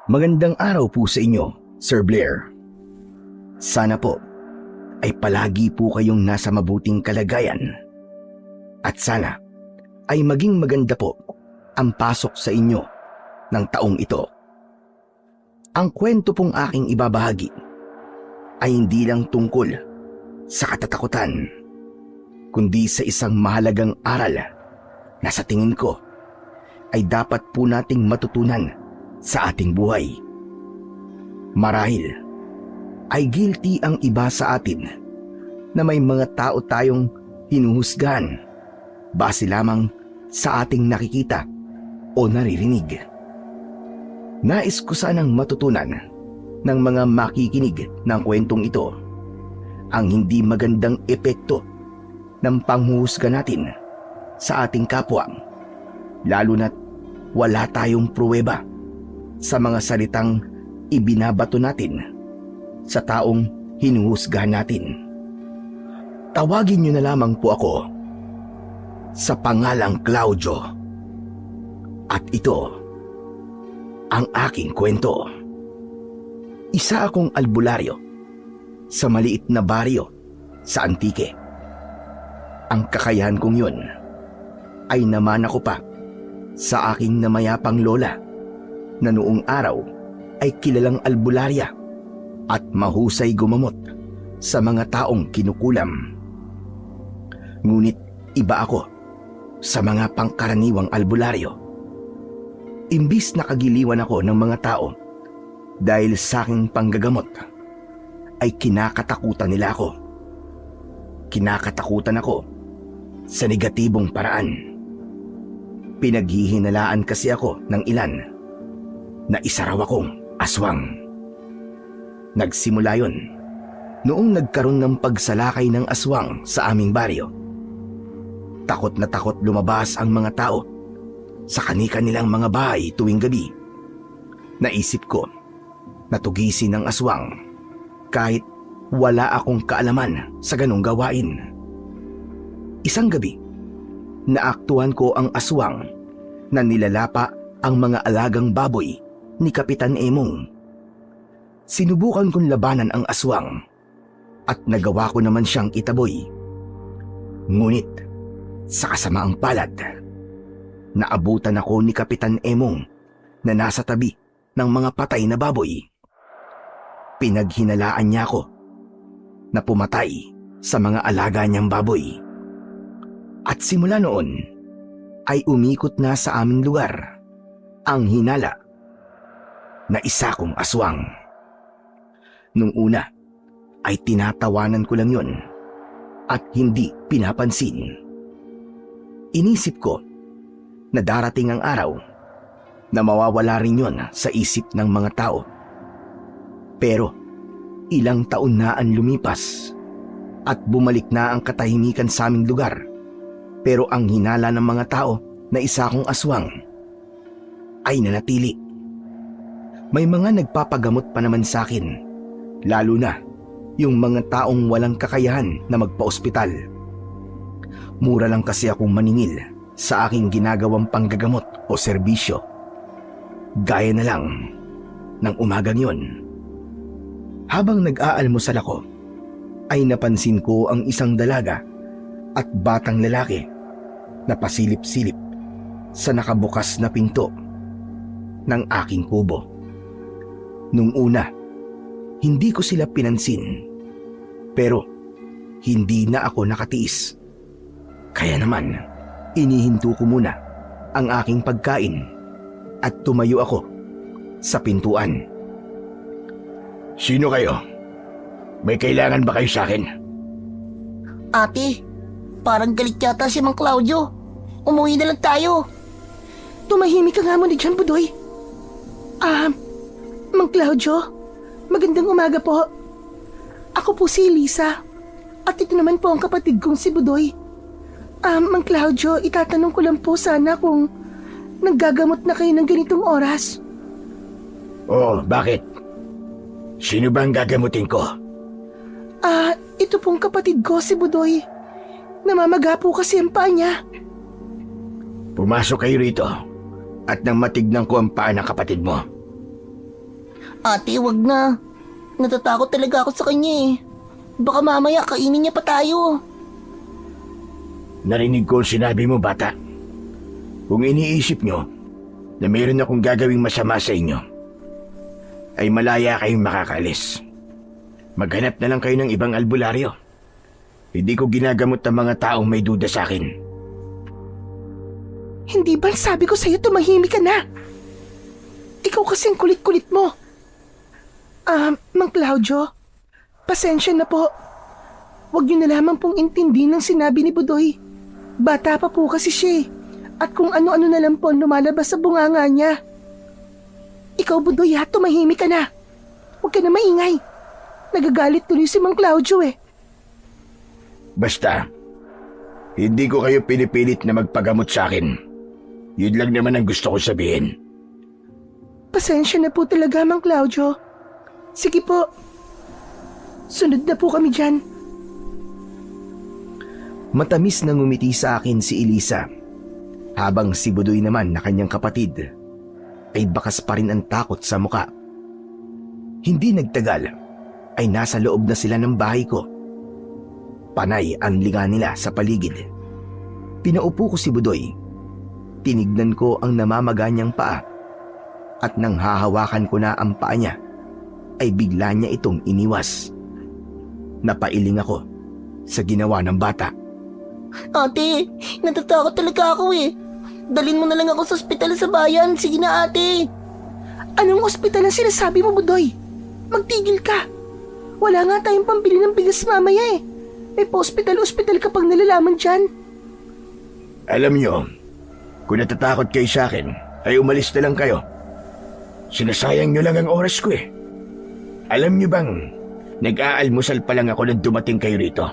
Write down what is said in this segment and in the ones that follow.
Magandang araw po sa inyo, Sir Blair. Sana po ay palagi po kayong nasa mabuting kalagayan. At sana ay maging maganda po ang pasok sa inyo ng taong ito. Ang kwento pong aking ibabahagi ay hindi lang tungkol sa katatakutan, kundi sa isang mahalagang aral na sa tingin ko ay dapat po nating matutunan sa ating buhay. Marahil ay guilty ang iba sa atin na may mga tao tayong hinuhusgahan base lamang sa ating nakikita o naririnig. Nais ko sanang matutunan ng mga makikinig ng kwentong ito ang hindi magandang epekto ng panghuhusga natin sa ating kapwa, lalo na't wala tayong pruweba sa mga salitang ibinabato natin sa taong hinuhusgahan natin. Tawagin niyo na lamang po ako sa pangalang Claudio. At ito ang aking kwento. Isa akong albularyo sa maliit na baryo sa Antique. Ang kakayahan kong yun ay namana ko pa sa aking namayapang lola na noong araw ay kilalang albularya at mahusay gumamot sa mga taong kinukulam. Ngunit iba ako sa mga pangkaraniwang albularyo. Imbis na kagiliwan ako ng mga tao dahil sa aking panggagamot, ay kinakatakutan nila ako. Kinakatakutan ako sa negatibong paraan. Pinaghihinalaan kasi ako ng ilan na isa raw akong aswang. Nagsimula yon noong nagkaroon ng pagsalakay ng aswang sa aming baryo. Takot na takot lumabas ang mga tao sa kani-kanilang mga bahay tuwing gabi. Naisip ko na tugisin ng aswang kahit wala akong kaalaman sa ganong gawain. Isang gabi, naaktuhan ko ang aswang na nilalapa ang mga alagang baboy ni Kapitan Emong. Sinubukan kong labanan ang aswang at nagawa ko naman siyang itaboy. Ngunit sa kasamaang palad, naabutan ako ni Kapitan Emong na nasa tabi ng mga patay na baboy. Pinaghinalaan niya ako na pumatay sa mga alaga niyang baboy. At simula noon ay umikot na sa aming lugar ang hinala na isa kong aswang. Nung una ay tinatawanan ko lang yon at hindi pinapansin. Inisip ko na darating ang araw na mawawala rin yon sa isip ng mga tao. Pero ilang taon na ang lumipas at bumalik na ang katahimikan sa aming lugar. Pero ang hinala ng mga tao na isa kong aswang ay nanatili. May mga nagpapagamot pa naman sa akin, lalo na yung mga taong walang kakayahan na magpa-ospital. Mura lang kasi akong maningil sa aking ginagawang panggagamot o serbisyo. Gaya na lang ng umagang yon. Habang nag-aalmusal ako, ay napansin ko ang isang dalaga at batang lalaki na pasilip-silip sa nakabukas na pinto ng aking kubo. Nung una, hindi ko sila pinansin, pero hindi na ako nakatiis. Kaya naman, inihinto ko muna ang aking pagkain at tumayo ako sa pintuan. Sino kayo? May kailangan ba kayo sa akin? Ate, parang galit yata si Mang Claudio. Umuwi na lang tayo. Tumahimik ka nga muna dyan, Budoy. Mang Claudio, magandang umaga po. Ako po si Lisa. At ito naman po ang kapatid kong si Budoy. Mang Claudio, itatanong ko lang po sana kung naggagamot na kayo ng ganitong oras. Oh, bakit? Sino ba ang gagamutin ko? Ito pong kapatid ko si Budoy. Namamaga po kasi ang paa niya. Pumasok kayo rito at nang matignan ko ang paa ng kapatid mo. Ate, wag na. Natatakot talaga ako sa kanya eh. Baka mamaya kainin niya pa tayo. Narinig ko ang sinabi mo, bata. Kung iniisip nyo na mayroon akong gagawing masama sa inyo, ay malaya kayong makakaalis. Maghanap na lang kayo ng ibang albularyo. Hindi ko ginagamot ang mga taong may duda sa akin. Hindi ba sabi ko sa'yo tumahimik ka na? Ikaw kasing kulit-kulit mo. Mang Claudio, pasensya na po. Huwag niyo na lamang pong intindihin ang sinabi ni Budoy. Bata pa po kasi siya at kung ano-ano na lang po ang lumalabas sa bunganga niya. Ikaw, Budoy, tumahimik ka na. Huwag ka na maingay. Nagagalit tuloy si Mang Claudio eh. Basta, hindi ko kayo pinipilit na magpagamot sa akin. Yun lang naman ang gusto ko sabihin. Pasensya na po talaga, Mang Claudio. Sige po. Sunod na po kami dyan. Matamis na ngumiti sa akin si Elisa, habang si Budoy naman na kanyang kapatid ay bakas pa rin ang takot sa muka. Hindi nagtagal ay nasa loob na sila ng bahay ko. Panay ang linga nila sa paligid. Pinaupo ko si Budoy. Tinignan ko ang namamaga niyang paa at nang hahawakan ko na ang paa niya ay bigla niya itong iniwas. Napailing ako sa ginawa ng bata. Ate, natatakot talaga ako eh. Dalhin mo na lang ako sa ospital sa bayan. Sige na, ate. Anong ospital ang sinasabi mo, Budoy? Magtigil ka. Wala nga tayong pambili ng bigas mamaya eh. May pa-ospital ka pang nalalaman dyan. Alam niyo, kung natatakot kayo sa akin, ay umalis na lang kayo. Sinasayang niyo lang ang oras ko eh. Alam niyo bang, nag-aalmusal pa lang ako nang dumating kayo rito.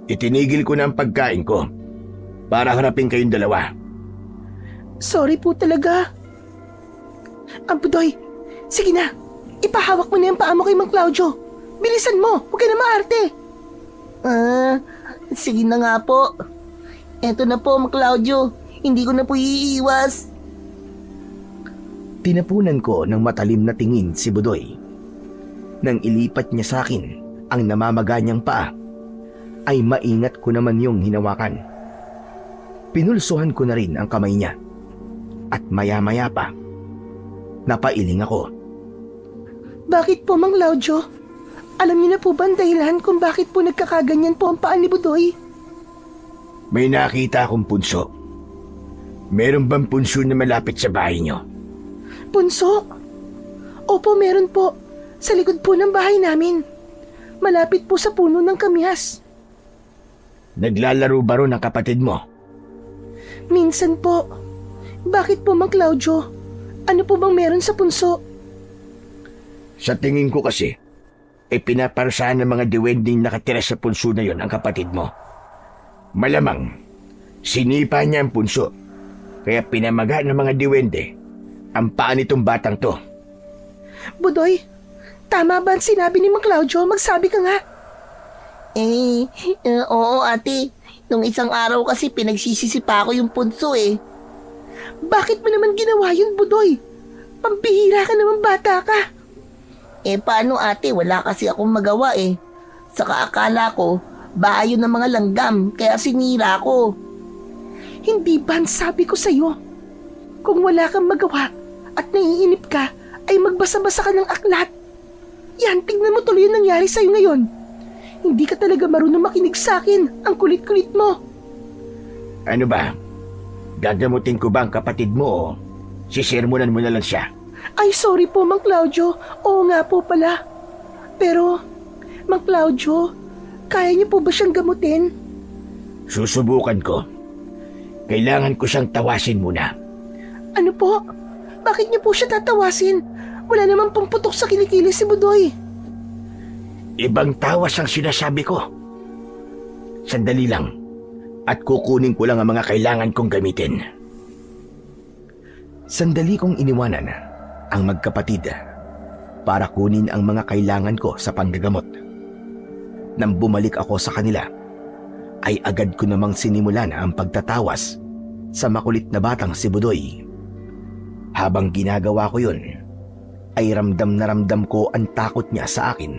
Itinigil ko na ang pagkain ko para harapin kayong dalawa. Sorry po talaga. Budoy, sige na. Ipahawak mo na yung paa mo kay Mang Claudio. Bilisan mo, huwag ka na maarte. Sige na nga po. Eto na po, Mang Claudio. Hindi ko na po iiwas. Tinapunan ko ng matalim na tingin si Budoy. Nang ilipat niya sa akin ang namamaga niyang paa, ay maingat ko naman yung hinawakan. Pinulsuhan ko na rin ang kamay niya. At maya-maya pa, napailing ako. Bakit po, Mang Claudio? Alam niyo na po ba ang dahilan kung bakit po nagkakaganyan po ang paa ni Budoy? May nakita akong punso. Meron bang punso na malapit sa bahay niyo? Punso? Opo, meron po. Sa likod po ng bahay namin. Malapit po sa puno ng kamyas. Naglalaro ba ron ang kapatid mo? Minsan po. Bakit po, Mang Claudio? Ano po bang meron sa punso? Sa tingin ko kasi, pinaparusahan ng mga diwending nakatira sa punso na yon ang kapatid mo. Malamang, sinipa niya ang punso, kaya pinamaga ng mga diwende ang paa nitong batang to. Budoy, tama ba ang sinabi ni Mang Claudio? Magsabi ka nga. Oo ate. Nung isang araw kasi pinagsisisipa ko yung punso eh. Bakit mo naman ginawa yun, Budoy? Pambihira ka naman, bata ka. Paano ate? Wala kasi akong magawa eh. Saka akala ko, bahay yun ng mga langgam, kaya sinira ko. Hindi ba ang sabi ko sa'yo? Kung wala kang magawa at naiinip ka, ay magbasa-basa ka ng aklat. Yan, tingnan mo tuloy yung nangyari sa'yo ngayon. Hindi ka talaga marunong makinig sa akin. Ang kulit-kulit mo. Ano ba? Gagamutin ko ba ang kapatid mo o sisermonan mo na lang siya? Ay, sorry po, Mang Claudio. Oo nga po pala. Pero, Mang Claudio, kaya niyo po ba siyang gamutin? Susubukan ko. Kailangan ko siyang tawasin muna. Ano po? Bakit niyo po siya tatawasin? Wala naman pong putok sa kilikili si Budoy. Ibang tawas ang sinasabi ko. Sandali lang at kukunin ko lang ang mga kailangan kong gamitin. Sandali kong iniwanan ang magkapatid para kunin ang mga kailangan ko sa panggagamot. Nang bumalik ako sa kanila, ay agad ko namang sinimulan ang pagtatawas sa makulit na batang si Budoy. Habang ginagawa ko yun, ay ramdam na ramdam ko ang takot niya sa akin.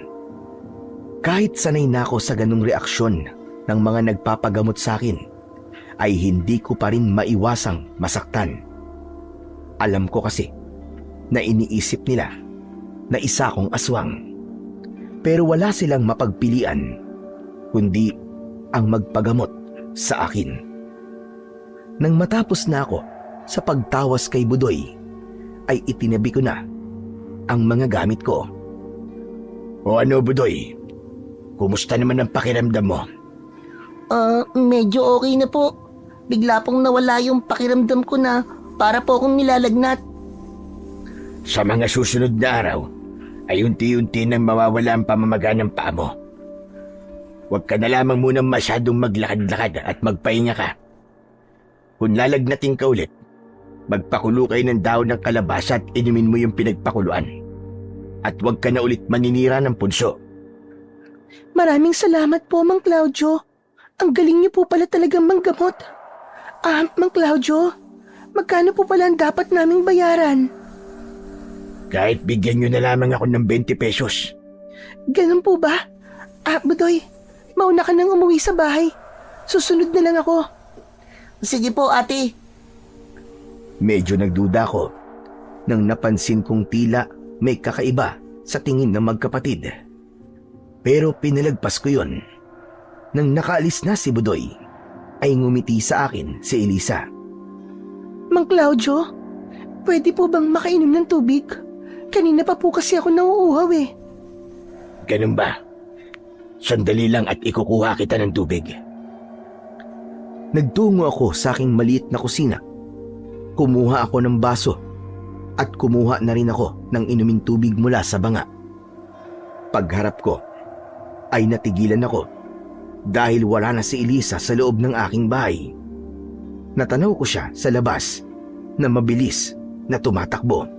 Kahit sanay na ako sa ganung reaksyon ng mga nagpapagamot sa akin, ay hindi ko pa rin maiwasang masaktan. Alam ko kasi na iniisip nila na isa akong aswang. Pero wala silang mapagpilian kundi ang magpagamot sa akin. Nang matapos na ako sa pagtawas kay Budoy, ay itinabi ko na ang mga gamit ko. O ano, Budoy? Kumusta naman ang pakiramdam mo? Medyo okay na po. Bigla pong nawala yung pakiramdam ko na para po akong nilalagnat. Sa mga susunod na araw, ay unti-unti nang mawawala ang pamamaga ng paa mo. Huwag ka na lamang munang masyadong maglakad-lakad at magpahinga ka. Kung lalagnatin ka ulit, magpakulo kayo ng daon ng kalabasa at inumin mo yung pinagpakuluan. At huwag ka na ulit maninira ng punso. Maraming salamat po, Mang Claudio. Ang galing niyo po pala talagang manggamot. Mang Claudio, magkano po pala ang dapat naming bayaran? Kahit bigyan nyo na lamang ako ng 20 pesos. Ganun po ba? Budoy, mauna ka nang umuwi sa bahay. Susunod na lang ako. Sige po, ate. Medyo nagduda ko nang napansin kong tila may kakaiba sa tingin ng magkapatid. Pero pinalagpas ko yon. Nang nakaalis na si Budoy, ay ngumiti sa akin si Elisa. Mang Claudio, pwede po bang makainom ng tubig? Kanina pa po kasi ako nauuhaw eh. Ganun ba? Sandali lang at ikukuha kita ng tubig. Nagtungo ako sa aking maliit na kusina. Kumuha ako ng baso at kumuha na rin ako ng inuming tubig mula sa banga. Pagharap ko ay natigilan ako dahil wala na si Elisa sa loob ng aking bahay. Natanaw ko siya sa labas na mabilis na tumatakbo.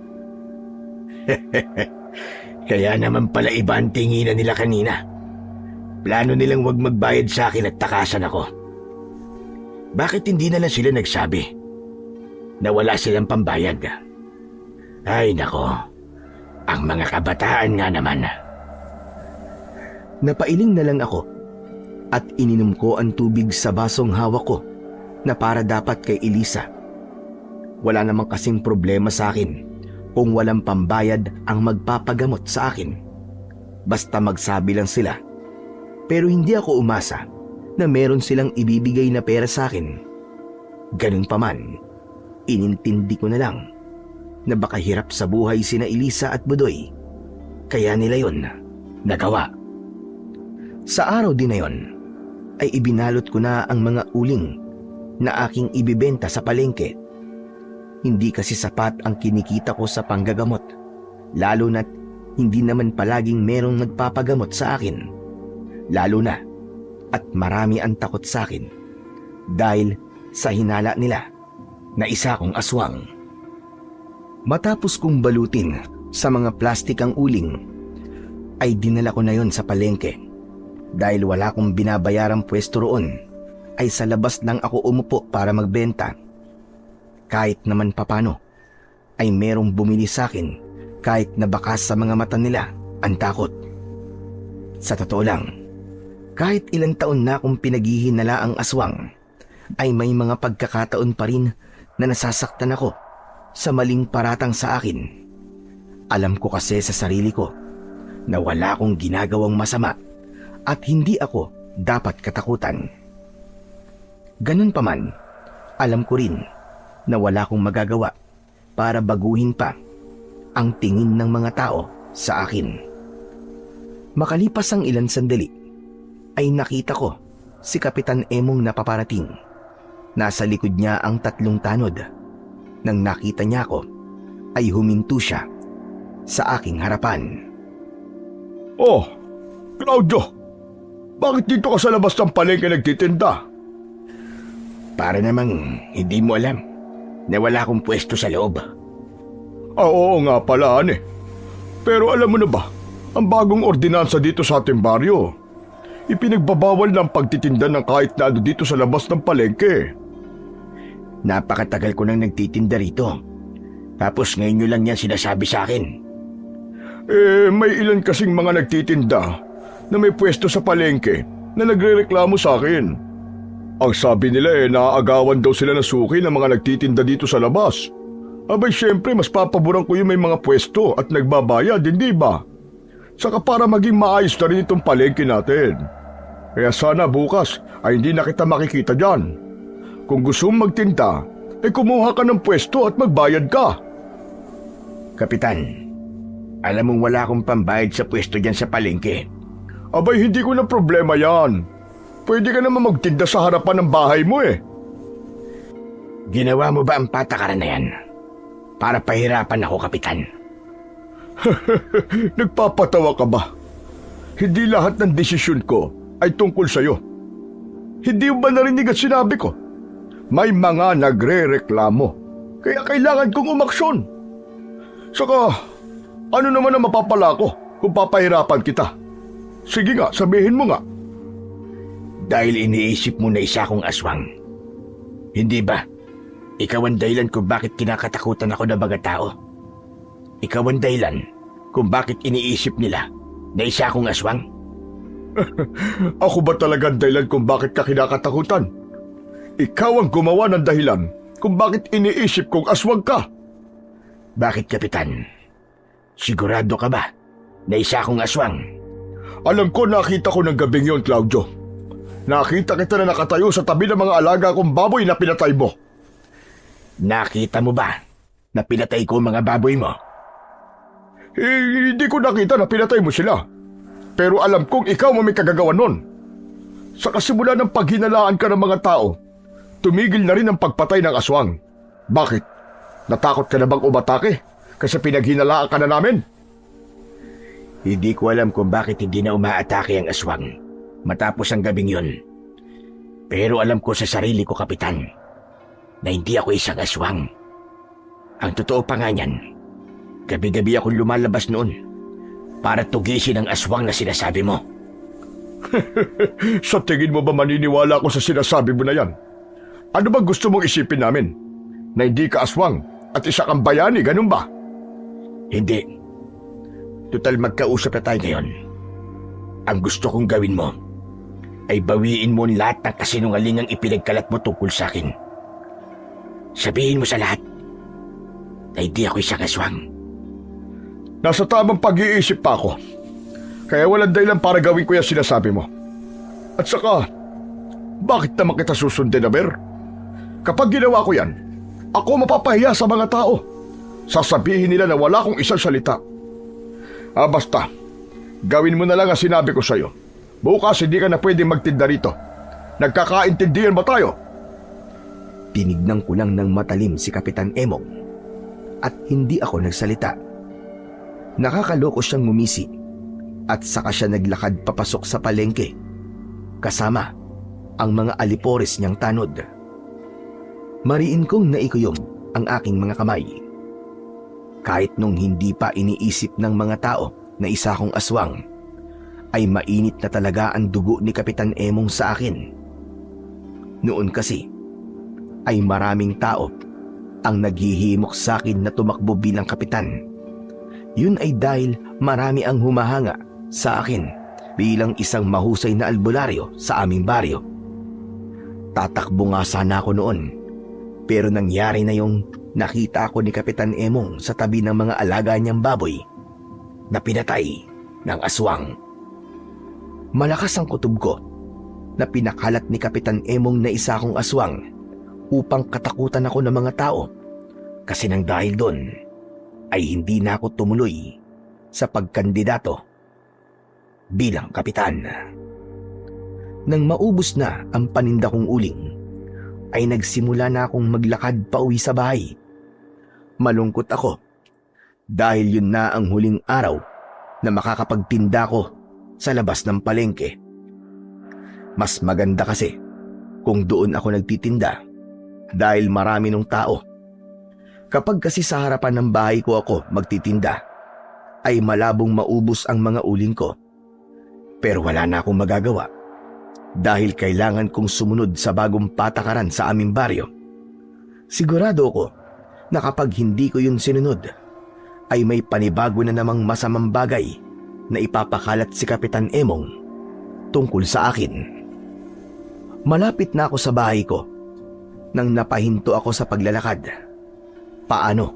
Kaya naman pala iba ang tinginan nila kanina. Plano nilang wag magbayad sa akin at takasan ako. Bakit hindi na lang sila nagsabi na wala silang pambayad? Ay nako, ang mga kabataan nga naman. Napailing na lang ako at ininom ko ang tubig sa basong hawak ko na para dapat kay Elisa. Wala namang kasing problema sa akin kung walang pambayad ang magpapagamot sa akin. Basta magsabi lang sila. Pero hindi ako umasa na meron silang ibibigay na pera sa akin. Ganun pa man, inintindi ko na lang na baka hirap sa buhay sina Elisa at Budoy. Kaya nila yon nagawa. Sa araw din na yon, ay ibinalot ko na ang mga uling na aking ibibenta sa palengke. Hindi kasi sapat ang kinikita ko sa panggagamot, lalo na't hindi naman palaging merong nagpapagamot sa akin. Lalo na at marami ang takot sa akin dahil sa hinala nila na isa kong aswang. Matapos kong balutin sa mga plastik ang uling, ay dinala ko na yon sa palengke. Dahil wala kong binabayarang pwesto roon, ay sa labas lang ako umupo para magbenta. Kahit naman papano, ay merong bumili sa akin kahit nabakas sa mga mata nila ang takot. Sa totoo lang, kahit ilang taon na akong pinaghihinala ang aswang, ay may mga pagkakataon pa rin na nasasaktan ako sa maling paratang sa akin. Alam ko kasi sa sarili ko na wala akong ginagawang masama at hindi ako dapat katakutan. Ganun pa man, alam ko rin na wala akong magagawa para baguhin pa ang tingin ng mga tao sa akin. Makalipas ang ilang sandali, ay nakita ko si Kapitan Emong na paparating. Nasa likod niya ang 3 tanod. Nang nakita niya ako, ay huminto siya sa aking harapan. Oh, Claudio! Bakit dito ka sa labas ng palengke nagtitinda? Para namang hindi mo alam na wala akong pwesto sa loob. Oo nga pala, ane. Pero alam mo na ba, ang bagong ordinansa dito sa ating baryo, ipinagbabawal ng pagtitinda ng kahit na ano dito sa labas ng palengke. Napakatagal ko nang nagtitinda rito. Tapos ngayon nyo lang yan sinasabi sa akin. May ilan kasing mga nagtitinda na may pwesto sa palengke na nagrereklamo sa akin. Ang sabi nila naaagawan daw sila ng suki ng mga nagtitinda dito sa labas. Abay syempre mas papaboran ko yung may mga pwesto at nagbabayad, hindi ba? Saka para maging maayos na rin itong palengke natin. Kaya sana bukas ay hindi na kita makikita dyan. Kung gusto mong magtinda, kumuha ka ng pwesto at magbayad ka. Kapitan, alam mong wala akong pambayad sa pwesto dyan sa palengke. Abay hindi ko na problema yan. Pwede ka naman magtinda sa harapan ng bahay mo Ginawa mo ba ang patakaran na yan? Para pahirapan ako, Kapitan. Nagpapatawa ka ba? Hindi lahat ng desisyon ko ay tungkol sa'yo. Hindi mo ba narinig at sinabi ko? May mga nagre-reklamo. Kaya kailangan kong umaksyon. Saka, ano naman ang mapapala ko kung papahirapan kita? Sige nga, sabihin mo nga. Dahil iniisip mo na isa akong aswang. Hindi ba? Ikaw ang dahilan kung bakit kinakatakutan ako ng mga tao. Ikaw ang dahilan kung bakit iniisip nila na isa akong aswang. Ako ba talaga ang dahilan kung bakit ka kinakatakutan? Ikaw ang gumawa ng dahilan kung bakit iniisip kong aswang ka. Bakit, Kapitan? Sigurado ka ba na isa akong aswang? Alam ko nakita ko ng gabing yon, Claudio. Nakita kita na nakatayo sa tabi ng mga alaga kong baboy na pinatay mo. Nakita mo ba na pinatay ko ang mga baboy mo? Hindi ko nakita na pinatay mo sila. Pero alam kong ikaw may kagagawan nun. Sa kasimula ng paghinalaan ka ng mga tao, tumigil na rin ang pagpatay ng aswang. Bakit? Natakot ka na bang umatake kasi pinaghinalaan ka na namin? Hindi ko alam kung bakit hindi na umaatake ang aswang matapos ang gabing yun. Pero alam ko sa sarili ko, Kapitan, na hindi ako isang aswang. Ang totoo pa nga niyan, gabi-gabi akong lumalabas noon para tugisin ang aswang na sinasabi mo. Sa tingin mo ba maniniwala ako sa sinasabi mo na yan? Ano bang gusto mong isipin namin? Na hindi ka aswang at isa kang bayani, ganun ba? Hindi. Total magkausap na tayo ngayon. Ang gusto kong gawin mo ay bawiin mo lahat ng kasinungalingang ipinagkalat mo tungkol sa akin. Sabihin mo sa lahat na hindi ako isang aswang. Nasa tamang pag-iisip pa ako. Kaya walang dahilan para gawin ko yung sinasabi mo. At saka, bakit naman kita susundin, Aber? Kapag ginawa ko yan, ako mapapahiya sa mga tao. Sasabihin nila na wala akong isang salita. Basta, gawin mo na lang ang sinabi ko sa'yo. Bukas hindi ka na pwedeng magtinda rito. Nagkakaintindihan ba tayo? Tinignan ko lang ng matalim si Kapitan Emong at hindi ako nagsalita. Nakakaloko siyang ngumisi at saka siya naglakad papasok sa palengke kasama ang mga alipores niyang tanod. Mariin kong naikuyom ang aking mga kamay. Kahit nung hindi pa iniisip ng mga tao na isa akong aswang, ay mainit na talaga ang dugo ni Kapitan Emong sa akin. Noon kasi, ay maraming tao ang naghihimok sa akin na tumakbo bilang kapitan. Yun ay dahil marami ang humahanga sa akin bilang isang mahusay na albularyo sa aming baryo. Tatakbo nga sana ako noon, pero nangyari na yung nakita ako ni Kapitan Emong sa tabi ng mga alaga niyang baboy na pinatay ng aswang. Malakas ang kutob ko na pinakalat ni Kapitan Emong na isa akong aswang upang katakutan ako ng mga tao kasi nang dahil doon ay hindi na ako tumuloy sa pagkandidato bilang kapitan. Nang maubos na ang paninda kong uling, ay nagsimula na akong maglakad pauwi sa bahay. Malungkot ako dahil yun na ang huling araw na makakapagtinda ko sa labas ng palengke. Mas maganda kasi kung doon ako nagtitinda dahil marami ng tao. Kapag kasi sa harapan ng bahay ko ako magtitinda, ay malabong maubos ang mga uling ko. Pero wala na akong magagawa dahil kailangan kong sumunod sa bagong patakaran sa aming baryo. Sigurado ako na kapag hindi ko yun sinunod, ay may panibago na namang masamang bagay na ipapakalat si Kapitan Emong tungkol sa akin. Malapit na ako sa bahay ko nang napahinto ako sa paglalakad. Paano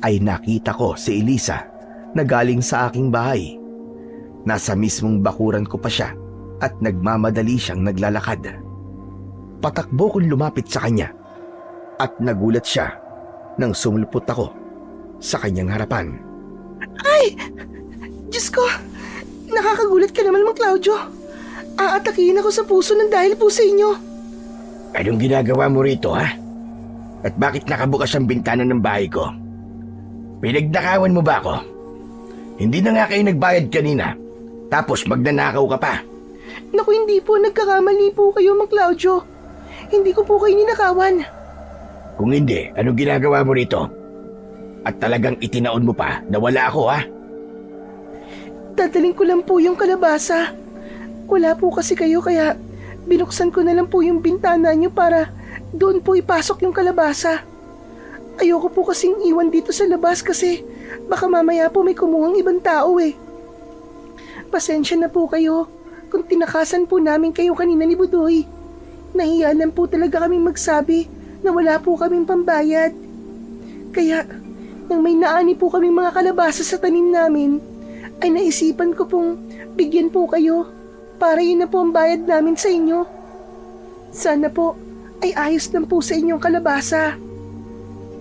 ay nakita ko si Elisa na galing sa aking bahay. Nasa mismong bakuran ko pa siya at nagmamadali siyang naglalakad. Patakbo kong lumapit sa kanya at nagulat siya nang sumulpot ako sa kanyang harapan. Ay! Diyos ko! Nakakagulat ka naman, Mang Claudio. Aatakihin ako sa puso ng dahil po sa inyo. Anong ginagawa mo rito, ha? At bakit nakabukas ang bintana ng bahay ko? Pinagnakawan mo ba ako? Hindi na nga kayo nagbayad kanina, tapos magnanakaw ka pa. Naku, hindi po. Nagkakamali po kayo, Mang Claudio. Hindi ko po kayo ninakawan. Kung hindi, anong ginagawa mo rito? At talagang itinaon mo pa na wala ako, ha? Dadaling ko lang po yung kalabasa. Wala po kasi kayo kaya binuksan ko na lang po yung bintana niyo para doon po ipasok yung kalabasa. Ayoko po kasing iwan dito sa labas kasi baka mamaya po may kumuhang ibang tao eh. Pasensya na po kayo kung tinakasan po namin kayo kanina ni Budoy. Nahiya lang po talaga kaming magsabi na wala po kaming pambayad. Kaya nang may naani po kaming mga kalabasa sa tanim namin, ay naisipan ko pong bigyan po kayo para yun na po ang bayad namin sa inyo. Sana po ay ayos lang po sa inyong kalabasa.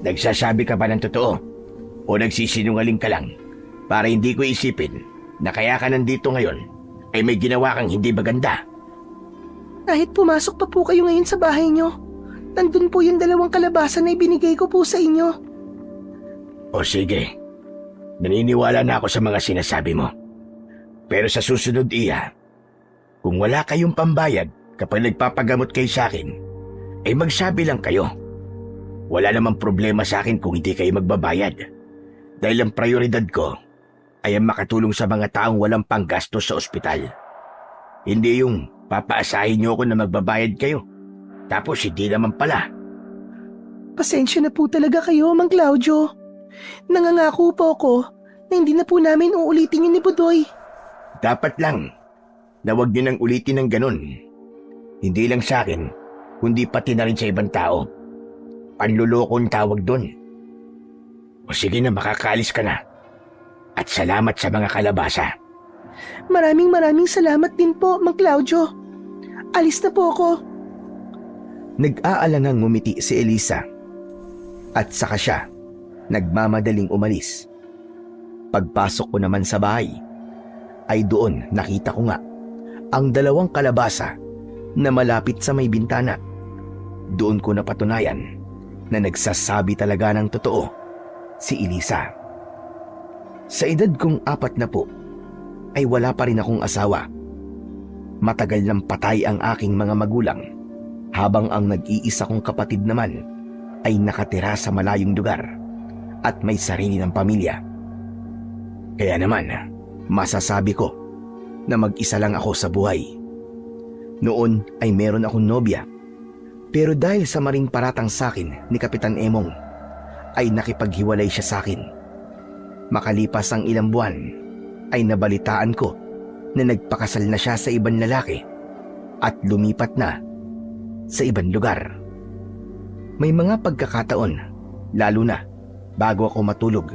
Nagsasabi ka ba ng totoo? O nagsisinungaling ka lang para hindi ko isipin na kaya ka nandito ngayon ay may ginawa kang hindi maganda? Kahit pumasok pa po kayo ngayon sa bahay nyo, nandun po yung 2 kalabasa na ibinigay ko po sa inyo. O sige, naniniwala na ako sa mga sinasabi mo. Pero sa susunod, Iya, kung wala kayong pambayad kapag nagpapagamot kayo sa akin, ay magsabi lang kayo. Wala namang problema sa akin kung hindi kayo magbabayad. Dahil ang prioridad ko ay ang makatulong sa mga taong walang panggastos sa ospital. Hindi yung papaasahin niyo ako na magbabayad kayo. Tapos hindi naman pala. Pasensya na po talaga kayo, Mang Claudio. Nangangako po ako na hindi na po namin uulitin yun ni Budoy. Dapat lang na huwag niyo nang ulitin ng ganun. Hindi lang sa akin, kundi pati na rin sa ibang tao. Panlulokong tawag doon. O sige na, makakaalis ka na. At salamat sa mga kalabasa. Maraming salamat din po, Mang Claudio. Alis na po ako. Nag-aalangang ngumiti si Elisa. At saka siya, nagmamadaling umalis. Pagpasok ko naman sa bahay, ay doon nakita ko nga ang 2 kalabasa na malapit sa may bintana. Doon ko napatunayan na nagsasabi talaga ng totoo si Elisa. Sa edad kong 40 ay wala pa rin akong asawa. Matagal nang patay ang aking mga magulang, habang ang nag-iisa kong kapatid naman ay nakatira sa malayong lugar at may sarili ng pamilya. Kaya naman, masasabi ko na mag-isa lang ako sa buhay. Noon ay meron akong nobya, pero dahil sa maring paratang sa akin ni Kapitan Emong, ay nakipaghiwalay siya sa akin. Makalipas ang ilang buwan, ay nabalitaan ko na nagpakasal na siya sa ibang lalaki at lumipat na sa ibang lugar. May mga pagkakataon, lalo na bago ako matulog,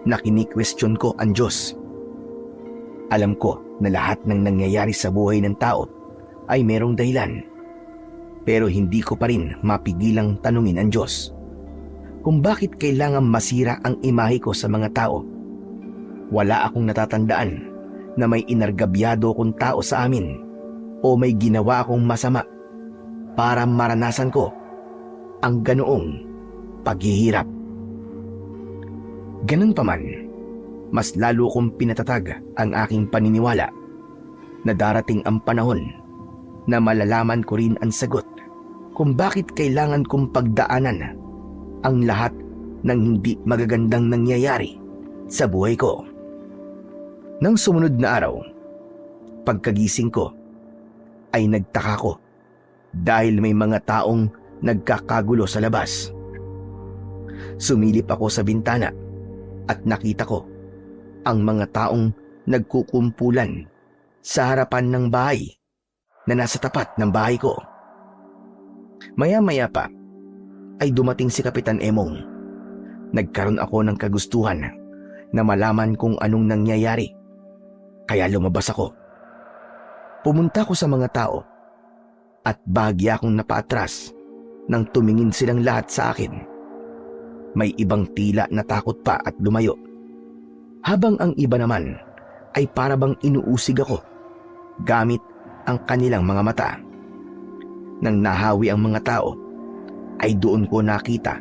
na kini-question ko ang Diyos. Alam ko na lahat ng nangyayari sa buhay ng tao ay merong dahilan, pero hindi ko pa rin mapigilang tanungin ang Diyos kung bakit kailangan masira ang imahe ko sa mga tao. Wala akong natatandaan na may inargabyado kong tao sa amin o may ginawa akong masama para maranasan ko ang ganoong paghihirap. Ganun pa man, mas lalo kong pinatatag ang aking paniniwala na darating ang panahon na malalaman ko rin ang sagot kung bakit kailangan kong pagdaanan ang lahat ng hindi magagandang nangyayari sa buhay ko. Nang sumunod na araw, pagkagising ko, ay nagtaka ko dahil may mga taong nagkakagulo sa labas. Sumilip ako sa bintana at nakita ko ang mga taong nagkukumpulan sa harapan ng bahay na nasa tapat ng bahay ko. Maya-maya pa ay dumating si Kapitan Emong. Nagkaroon ako ng kagustuhan na malaman kung anong nangyayari. Kaya lumabas ako. Pumunta ko sa mga tao at bahagya akong napaatras nang tumingin silang lahat sa akin. May ibang tila na takot pa at lumayo. Habang ang iba naman ay para bang inuusig ako gamit ang kanilang mga mata. Nang nahawi ang mga tao, ay doon ko nakita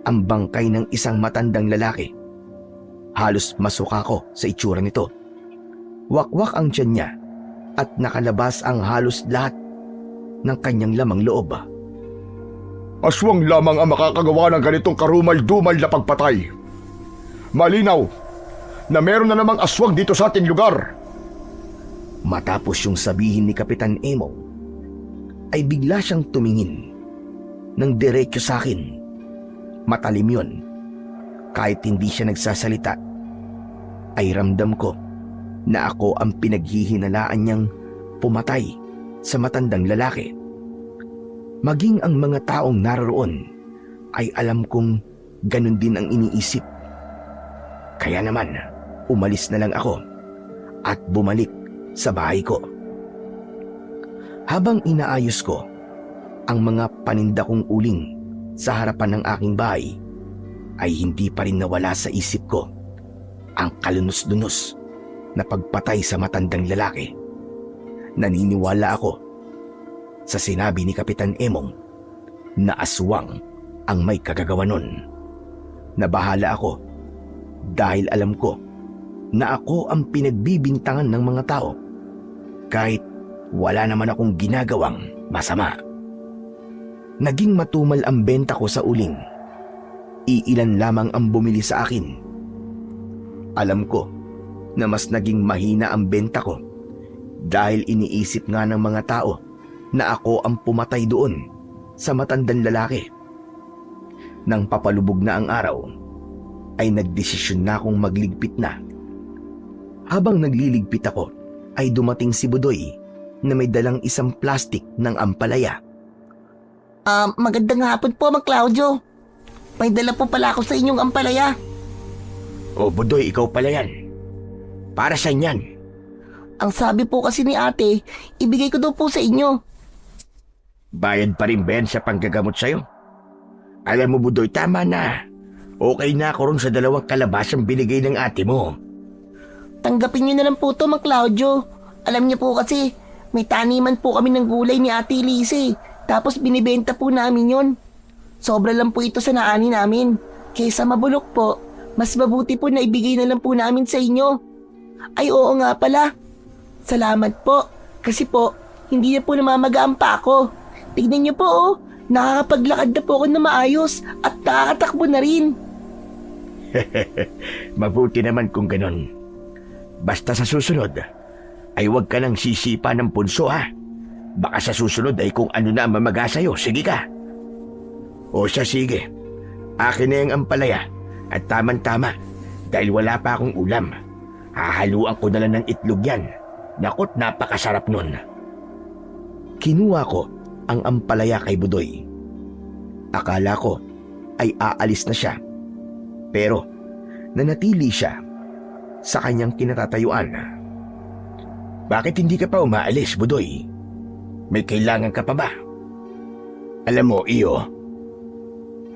ang bangkay ng isang matandang lalaki. Halos masuka ko sa itsura nito. Wakwak ang tiyan niya at nakalabas ang halos lahat ng kanyang lamang loob. Aswang lamang ang makakagawa ng ganitong karumal-dumal na pagpatay. Malinaw na meron na namang aswang dito sa ating lugar. Matapos yung sabihin ni Kapitan Emong, ay bigla siyang tumingin ng diretso sa akin. Matalim yun. Kahit hindi siya nagsasalita, ay ramdam ko na ako ang pinaghihinalaan niyang pumatay sa matandang lalaki. Maging ang mga taong naroroon ay alam kong ganun din ang iniisip. Kaya naman, umalis na lang ako at bumalik sa bahay ko. Habang inaayos ko ang mga paninda kong uling sa harapan ng aking bahay, ay hindi pa rin nawala sa isip ko ang kalunos-lunos na pagpatay sa matandang lalaki. Naniniwala ako sa sinabi ni Kapitan Emong na aswang ang may kagagawa nun. Nabahala ako dahil alam ko na ako ang pinagbibintangan ng mga tao kahit wala naman akong ginagawang masama. Naging matumal ang benta ko sa uling. Iilan lamang ang bumili sa akin. Alam ko na mas naging mahina ang benta ko dahil iniisip nga ng mga tao na ako ang pumatay doon sa matandang lalaki. Nang papalubog na ang araw, ay nagdesisyon na akong magligpit na. Habang nagliligpit ako, ay dumating si Budoy na may dalang isang plastik ng ampalaya. Magandang hapon po, Mang Claudio. May dala po pala ako sa inyong ampalaya. O Budoy, ikaw pala yan. Para saan yan? Ang sabi po kasi ni ate, ibigay ko daw po sa inyo. Bayad pa rin ba yan sa panggagamot sa'yo? Alam mo Budoy, tama na. Okay na ako ron sa 2 kalabasang binigay ng ate mo. Tanggapin niyo na lang po to, Mang Claudio. Alam niyo po kasi, may taniman po kami ng gulay ni Ate Elise. Tapos binibenta po namin yon. Sobra lang po ito sa naani namin. Kaysa mabulok po, mas mabuti po na ibigay na lang po namin sa inyo. Ay oo nga pala. Salamat po. Kasi po, hindi na po namamagaan pa ako. Tignan niyo po oh, nakakapaglakad na po ako na maayos at nakakatakbo na rin. Mabuti naman kung ganon. Basta sa susunod, ay huwag ka nang sisipa ng punso ha. Baka sa susunod ay kung ano na mamaga sa'yo, sige ka. O siya sige, akin na yung ampalaya at taman-tama dahil wala pa akong ulam. Hahaluan ko na lang ng itlog yan. Nako't napakasarap nun. Kinuha ko ang ampalaya kay Budoy. Akala ko ay aalis na siya. Pero nanatili siya sa kanyang kinatatayuan. Bakit hindi ka pa umaalis, Budoy? May kailangan ka pa ba? Alam mo, Iyo,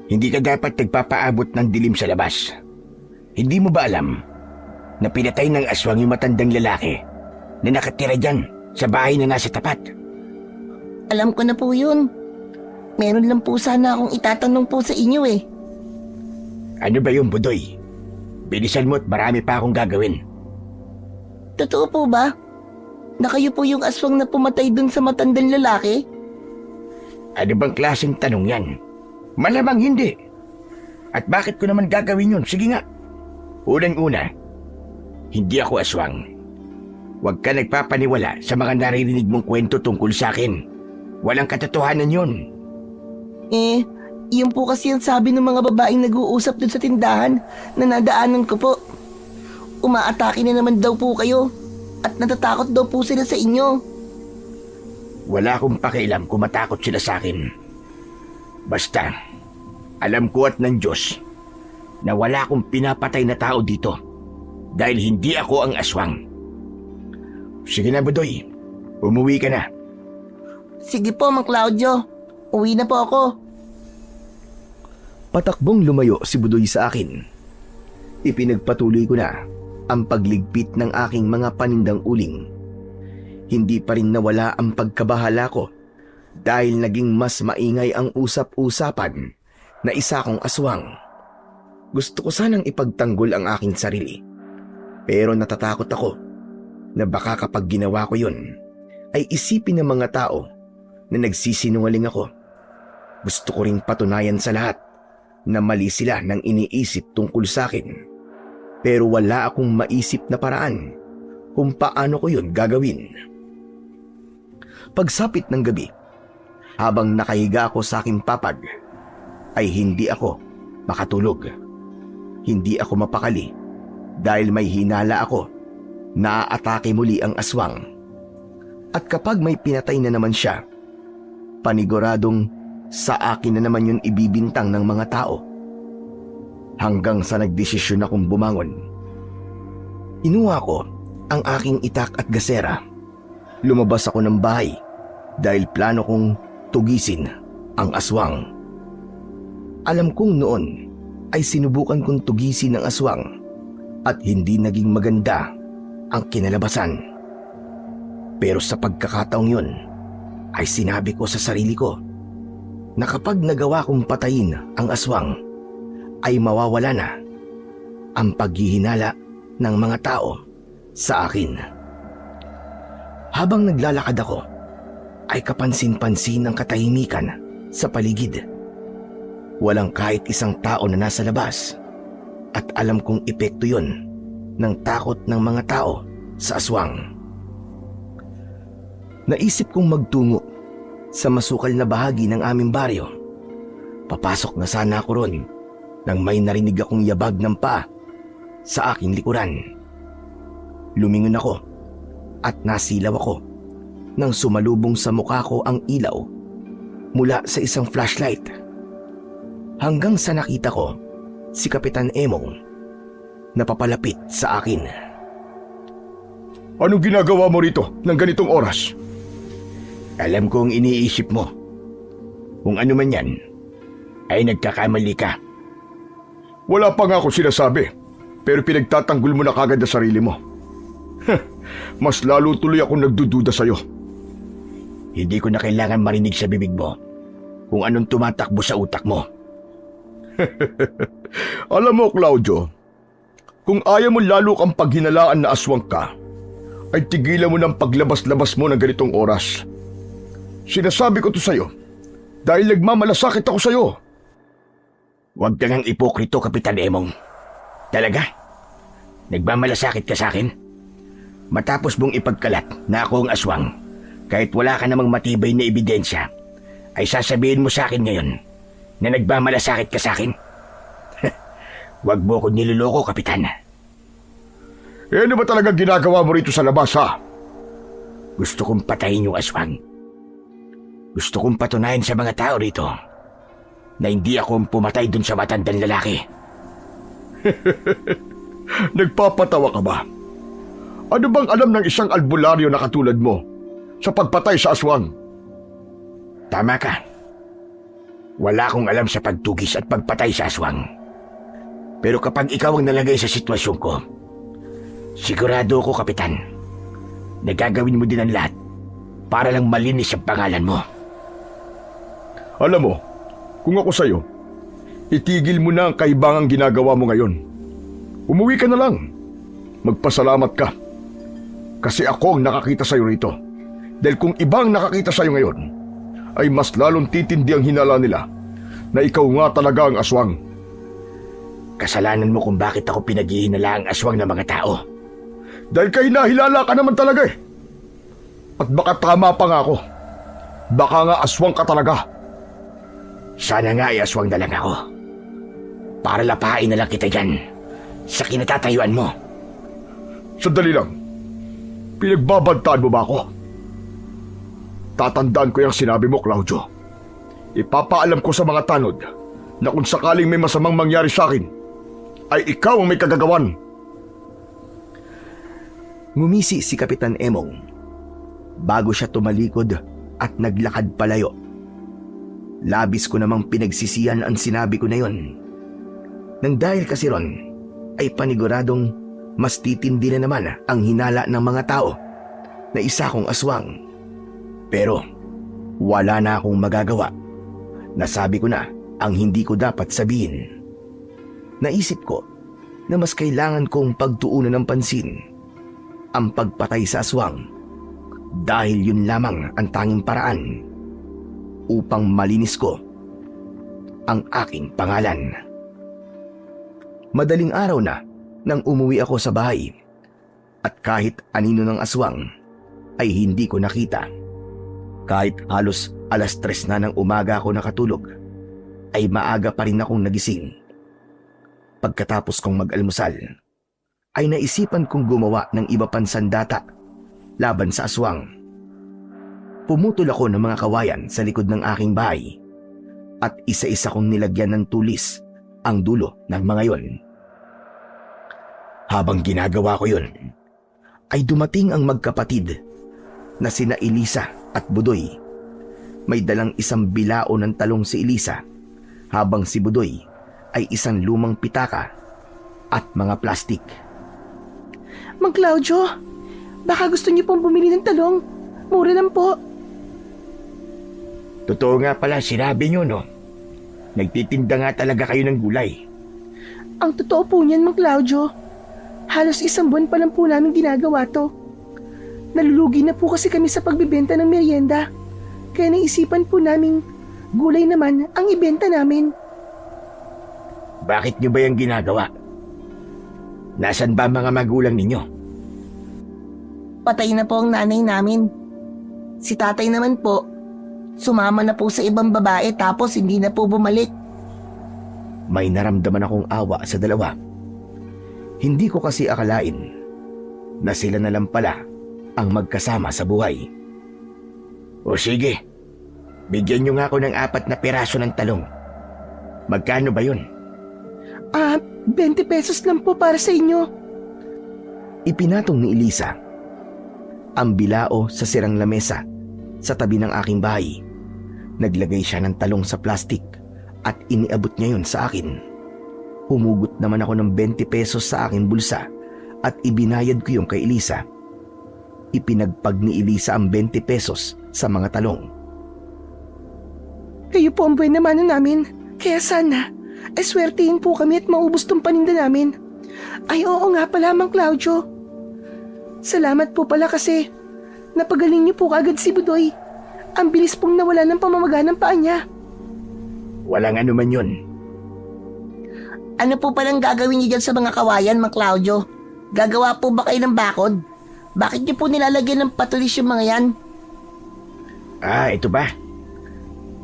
hindi ka dapat nagpapaabot ng dilim sa labas. Hindi mo ba alam na pinatay ng aswang yung matandang lalaki na nakatira dyan sa bahay na nasa tapat? Alam ko na po yun. Meron lang po sana akong itatanong po sa inyo eh. Ano ba yung Budoy? Bilisan mo at marami pa akong gagawin. Totoo po ba? Na kayo po yung aswang na pumatay dun sa matandang lalaki? Ano bang klaseng tanong yan? Malamang hindi. At bakit ko naman gagawin yun? Sige nga. Unang-una, hindi ako aswang. Huwag ka nagpapaniwala sa mga naririnig mong kwento tungkol sa akin. Walang katotohanan yun. Iyon po kasi ang sabi ng mga babaeng nag-uusap dun sa tindahan na nadaanan ko po. Umaatake na naman daw po kayo at natatakot daw po sila sa inyo. Wala akong pakialam kung matakot sila sa akin. Basta, alam ko at ng Diyos na wala akong pinapatay na tao dito dahil hindi ako ang aswang. Sige na, Budoy. Umuwi ka na. Sige po, Mang Claudio. Uwi na po ako. Patakbong lumayo si Budoy sa akin. Ipinagpatuloy ko na ang pagligpit ng aking mga panindang uling. Hindi pa rin nawala ang pagkabahala ko dahil naging mas maingay ang usap-usapan na isa kong aswang. Gusto ko sanang ipagtanggol ang aking sarili. Pero natatakot ako na baka kapag ginawa ko yun, ay isipin ng mga tao na nagsisinungaling ako. Gusto ko ring patunayan sa lahat na mali sila nang iniisip tungkol sa akin. Pero wala akong maisip na paraan kung paano ko yun gagawin. Pagsapit ng gabi, habang nakahiga ako sa aking papag, ay hindi ako makatulog. Hindi ako mapakali dahil may hinala ako na aatake muli ang aswang. At kapag may pinatay na naman siya, paniguradong sa akin na naman yun ibibintang ng mga tao. Hanggang sa nagdesisyon akong bumangon. Inuha ko ang aking itak at gasera. Lumabas ako ng bahay dahil plano kong tugisin ang aswang. Alam kong noon ay sinubukan kong tugisin ang aswang at hindi naging maganda ang kinalabasan. Pero sa pagkakataong yun ay sinabi ko sa sarili ko na kapag nagawa kong patayin ang aswang ay mawawala na ang paghihinala ng mga tao sa akin. Habang naglalakad ako, ay kapansin-pansin ang katahimikan sa paligid. Walang kahit isang tao na nasa labas at alam kong epekto yun ng takot ng mga tao sa aswang. Naisip kong magtungo sa masukal na bahagi ng aming baryo. Papasok na sana ako ron nang may narinig akong yabag ng paa sa aking likuran. Lumingon ako at nasilaw ako nang sumalubong sa mukha ko ang ilaw mula sa isang flashlight. Hanggang sa nakita ko si Kapitan Emong na papalapit sa akin. Anong ginagawa mo rito ng ganitong oras? Alam kong iniisip mo. Kung ano man yan, ay nagkakamali ka. Wala pa nga ako sinasabi, pero pinagtatanggol mo na kagad na sarili mo. Mas lalo tuloy akong nagdududa sa'yo. Hindi ko na kailangan marinig sa bibig mo kung anong tumatakbo sa utak mo. Alam mo, Claudio, kung ayaw mo lalo kang paghinalaan na aswang ka, ay tigilan mo ng paglabas-labas mo ng ganitong oras. Sinasabi ko to sa'yo dahil nagmamalasakit ako sa'yo. Huwag kang ang ipokrito, Kapitan Emong. Talaga? Nagmamalasakit ka sa akin? Matapos mong ipagkalat na ako ang aswang, kahit wala ka namang matibay na ebidensya, ay sasabihin mo sa akin ngayon na nagmamalasakit ka sa akin? Huwag mo ko niloloko, Kapitan. Ano ba talaga ginagawa mo rito sa labas, ha? Gusto kong patayin yung aswang. Gusto kong patunayan sa mga tao rito na hindi ako pumatay dun sa matandang lalaki. Nagpapatawa ka ba? Ano bang alam ng isang albularyo na katulad mo sa pagpatay sa aswang? Tama ka. Wala akong alam sa pagtugis at pagpatay sa aswang. Pero kapag ikaw ang nalagay sa sitwasyon ko, sigurado ko, Kapitan, na gagawin mo din ang lahat para lang malinis ang pangalan mo. Alam mo, kung ako sa'yo, itigil mo na ang kaibangang ginagawa mo ngayon. Umuwi ka na lang. Magpasalamat ka. Kasi ako ang nakakita sa'yo rito. Dahil kung ibang nakakita sa'yo ngayon, ay mas lalong titindi ang hinala nila na ikaw nga talaga ang aswang. Kasalanan mo kung bakit ako pinaghihinala ang aswang ng mga tao. Dahil kahinahilala ka naman talaga eh. At baka tama pa nga ako. Baka nga aswang ka talaga. Sana nga ay aswang na lang ako. Para lapain na lang kita dyan sa kinatatayuan mo. Sandali lang. Pinagbabantaan mo ba ako? Tatandaan ko yung sinabi mo, Claudio. Ipapaalam ko sa mga tanod na kung sakaling may masamang mangyari sa akin, ay ikaw ang may kagagawan. Ngumisi si Kapitan Emong bago siya tumalikod at naglakad palayo. Labis ko namang pinagsisihan ang sinabi ko na yon. Nang dahil kasi ron, ay paniguradong mas titindi na naman ang hinala ng mga tao na isa kong aswang. Pero wala na akong magagawa. Nasabi ko na ang hindi ko dapat sabihin. Naisip ko na mas kailangan kong pagtuunan ng pansin ang pagpatay sa aswang dahil yun lamang ang tanging paraan upang malinis ko ang aking pangalan. Madaling araw na nang umuwi ako sa bahay at kahit anino ng aswang ay hindi ko nakita. Kahit halos 3:00 na ng umaga ako nakatulog, ay maaga pa rin akong nagising. Pagkatapos kong mag-almusal, ay naisipan kong gumawa ng iba pang sandata laban sa aswang. Pumutol ako ng mga kawayan sa likod ng aking bahay at isa-isa kong nilagyan ng tulis ang dulo ng mga yon. Habang ginagawa ko yon, ay dumating ang magkapatid na sina Elisa at Budoy. May dalang isang bilao ng talong si Elisa, habang si Budoy ay isang lumang pitaka at mga plastik. Mang Claudio, baka gusto niyo pong bumili ng talong. Mura lang po. Totoo nga pala sinabi nyo, no? Nagtitinda nga talaga kayo ng gulay. Ang totoo po niyan, Mang Claudio. Halos 1 buwan pa lang po namin ginagawa to. Nalulugi na po kasi kami sa pagbibenta ng merienda. Kaya naisipan po namin gulay naman ang ibenta namin. Bakit nyo ba yung ginagawa? Nasaan ba mga magulang ninyo? Patay na po ang nanay namin. Si tatay naman po, sumama na po sa ibang babae tapos hindi na po bumalik. May naramdaman akong awa sa dalawa. Hindi ko kasi akalain na sila na lang pala ang magkasama sa buhay. O sige, bigyan nyo nga ako ng 4 na piraso ng talong. Magkano ba yun? 20 pesos lang po para sa inyo. Ipinatong ni Elisa ang bilao sa sirang lamesa sa tabi ng aking bahay. Naglagay siya ng talong sa plastik at iniabot niya yun sa akin. Humugot naman ako ng 20 pesos sa aking bulsa at ibinayad ko yung kay Elisa. Ipinagpag ni Elisa ang 20 pesos sa mga talong. Kayo po ang buwan naman namin. Kaya sana, swertihin po kami at maubos tong paninda namin. Ay oo nga pala, Mang Claudio. Salamat po pala kasi napagaling niyo po kagad si Budoy. Ang bilis pong nawala ng pamamaga ng paa niya. Walang anuman yun. Ano po palang gagawin niyo dyan sa mga kawayan, Mang Claudio? Gagawa po ba kayo ng bakod? Bakit niyo po nilalagyan ng patulis yung mga yan? Ito ba?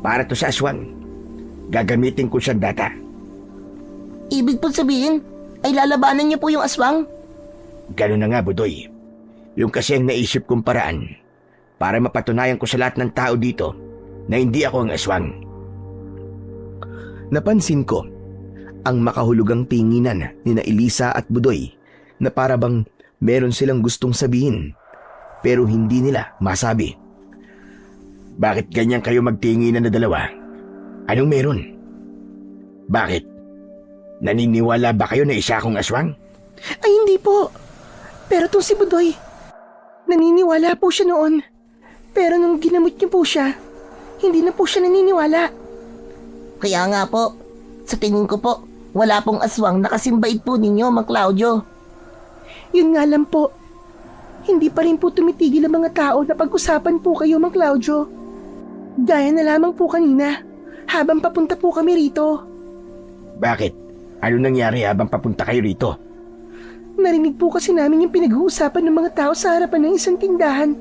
Para to sa aswang. Gagamitin ko siyang data. Ibig po sabihin, ay lalabanan niyo po yung aswang? Ganun na nga, Budoy. Yung kasi ang naisip kong paraan para mapatunayan ko sa lahat ng tao dito na hindi ako ang aswang. Napansin ko ang makahulugang tinginan ni na Elisa at Budoy na para bang meron silang gustong sabihin pero hindi nila masabi. Bakit ganyan kayo magtinginan na dalawa? Anong meron? Bakit? Naniniwala ba kayo na isa akong aswang? Ay hindi po. Pero tong si Budoy, naniniwala po siya noon. Pero nung ginamot niyo po siya, hindi na po siya naniniwala. Kaya nga po, sa tingin ko po, wala pong aswang nakasimbait po ninyo, Mang Claudio. Yun nga lang po, hindi pa rin po tumitigil ang mga tao na pag-usapan po kayo, Mang Claudio. Gaya na lamang po kanina, habang papunta po kami rito. Bakit? Ano nangyari habang papunta kayo rito? Narinig po kasi namin yung pinag-uusapan ng mga tao sa harapan ng isang tindahan.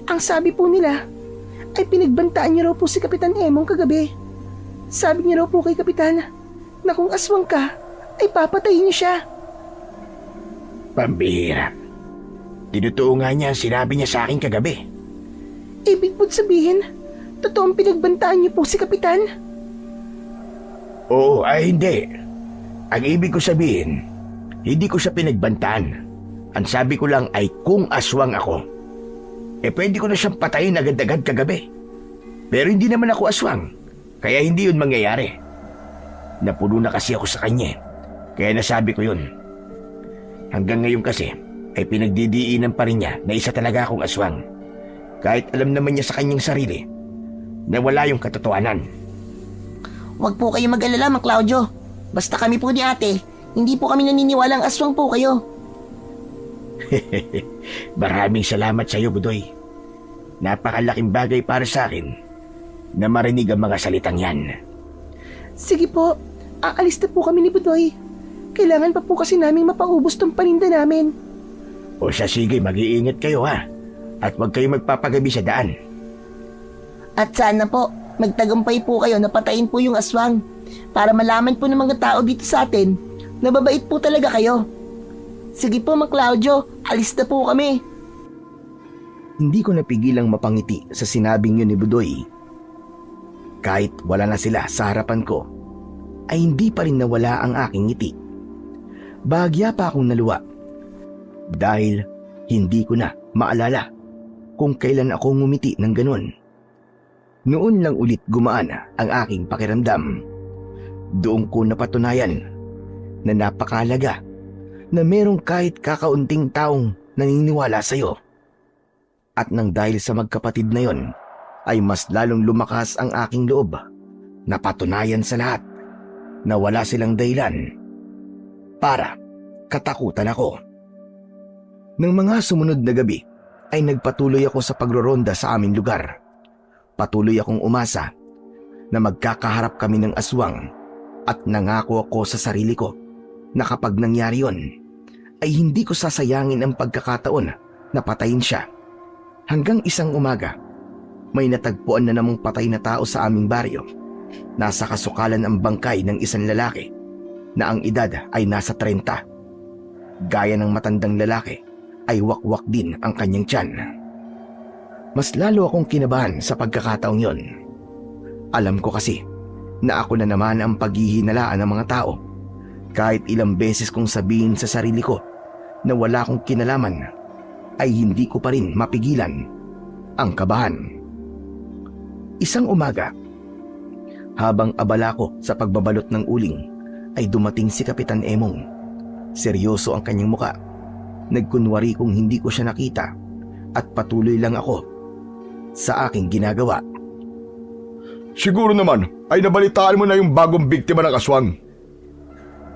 Ang sabi po nila, ay pinagbantaan niyo raw po si Kapitan Emong kagabi. Sabi niya raw po kay Kapitan na kung aswang ka, ay papatayin niyo siya. Pambihira. Tinutuo nga niya ang sinabi niya sa akin kagabi. Ibig po sabihin, totoong pinagbantaan niyo po si Kapitan? Oo, ay hindi. Ang ibig ko sabihin, hindi ko siya pinagbantaan. Ang sabi ko lang ay kung aswang ako. Pwede ko na siyang patayin agad-agad kagabi. Pero hindi naman ako aswang, kaya hindi yun mangyayari. Napuno na kasi ako sa kanya, kaya nasabi ko yun. Hanggang ngayon kasi, ay pinagdidiinan pa rin niya na isa talaga akong aswang. Kahit alam naman niya sa kanyang sarili na wala yung katotohanan. Huwag po kayo mag-alala, Mang Claudio. Basta kami po ni ate, hindi po kami naniniwalang aswang po kayo. Maraming salamat sa iyo, Budoy. Napakalaking bagay para sa akin na marinig ang mga salitang yan. Sige po, aalis na po kami ni Budoy. Kailangan pa po kasi naming mapaubos tong paninda namin. O siya, sige, mag-iingat kayo ha. At huwag kayo magpapagabi sa daan. At sana po, magtagumpay po kayo na patayin po yung aswang para malaman po ng mga tao dito sa atin na babait po talaga kayo. Sige po, Mang Claudio, alis na po kami. Hindi ko napigilang mapangiti sa sinabing yun ni Budoy. Kahit wala na sila sa harapan ko, ay hindi pa rin nawala ang aking ngiti. Bahagya pa akong naluwa dahil hindi ko na maalala kung kailan ako ngumiti ng ganun. Noon lang ulit gumaan ang aking pakiramdam. Doon ko napatunayan na napakahalaga na merong kahit kakaunting taong naniniwala sa iyo. At nang dahil sa magkapatid na yon, ay mas lalong lumakas ang aking loob na patunayan sa lahat na wala silang dahilan para katakutan ako. Nang mga sumunod na gabi ay nagpatuloy ako sa pagroronda sa aming lugar. Patuloy akong umasa na magkakaharap kami ng aswang at nangako ako sa sarili ko na kapag nangyari yon ay hindi ko sasayangin ang pagkakataon na patayin siya. Hanggang isang umaga, may natagpuan na namang patay na tao sa aming baryo. Nasa kasukalan ang bangkay ng isang lalaki na ang edad ay nasa 30. Gaya ng matandang lalaki ay wakwak din ang kanyang tiyan. Mas lalo akong kinabahan sa pagkakataong yon. Alam ko kasi na ako na naman ang paghihinalaan ng mga tao. Kahit ilang beses kong sabihin sa sarili ko na wala akong kinalaman, ay hindi ko pa rin mapigilan ang kabahan. Isang umaga, habang abala ko sa pagbabalot ng uling, ay dumating si Kapitan Emong. Seryoso ang kanyang muka. Nagkunwari kung hindi ko siya nakita at patuloy lang ako sa aking ginagawa. Siguro naman ay nabalitaan mo na yung bagong biktima ng aswang.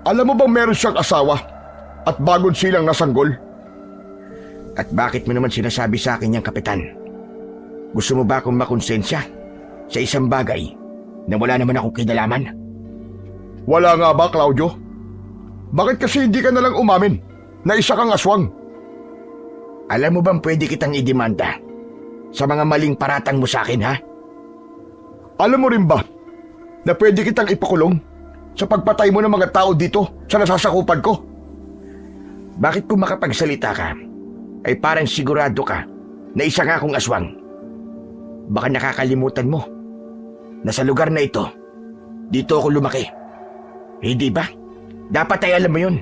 Alam mo bang meron siyang asawa at bagong silang nasanggol? At bakit mo naman sinasabi sa akin yan, Kapitan? Gusto mo ba akong makonsensya sa isang bagay na wala naman akong kinalaman? Wala nga ba, Claudio? Bakit kasi hindi ka nalang umamin na isa kang aswang? Alam mo bang pwede kitang idemanda sa mga maling paratang mo sa akin, ha? Alam mo rin ba na pwede kitang ipakulong sa pagpatay mo ng mga tao dito sa nasasakupan ko? Bakit kung makapagsalita ka, ay parang sigurado ka na isa nga akong aswang? Baka nakakalimutan mo na sa lugar na ito, dito ako lumaki. Hindi ba? Dapat ay alam mo yun.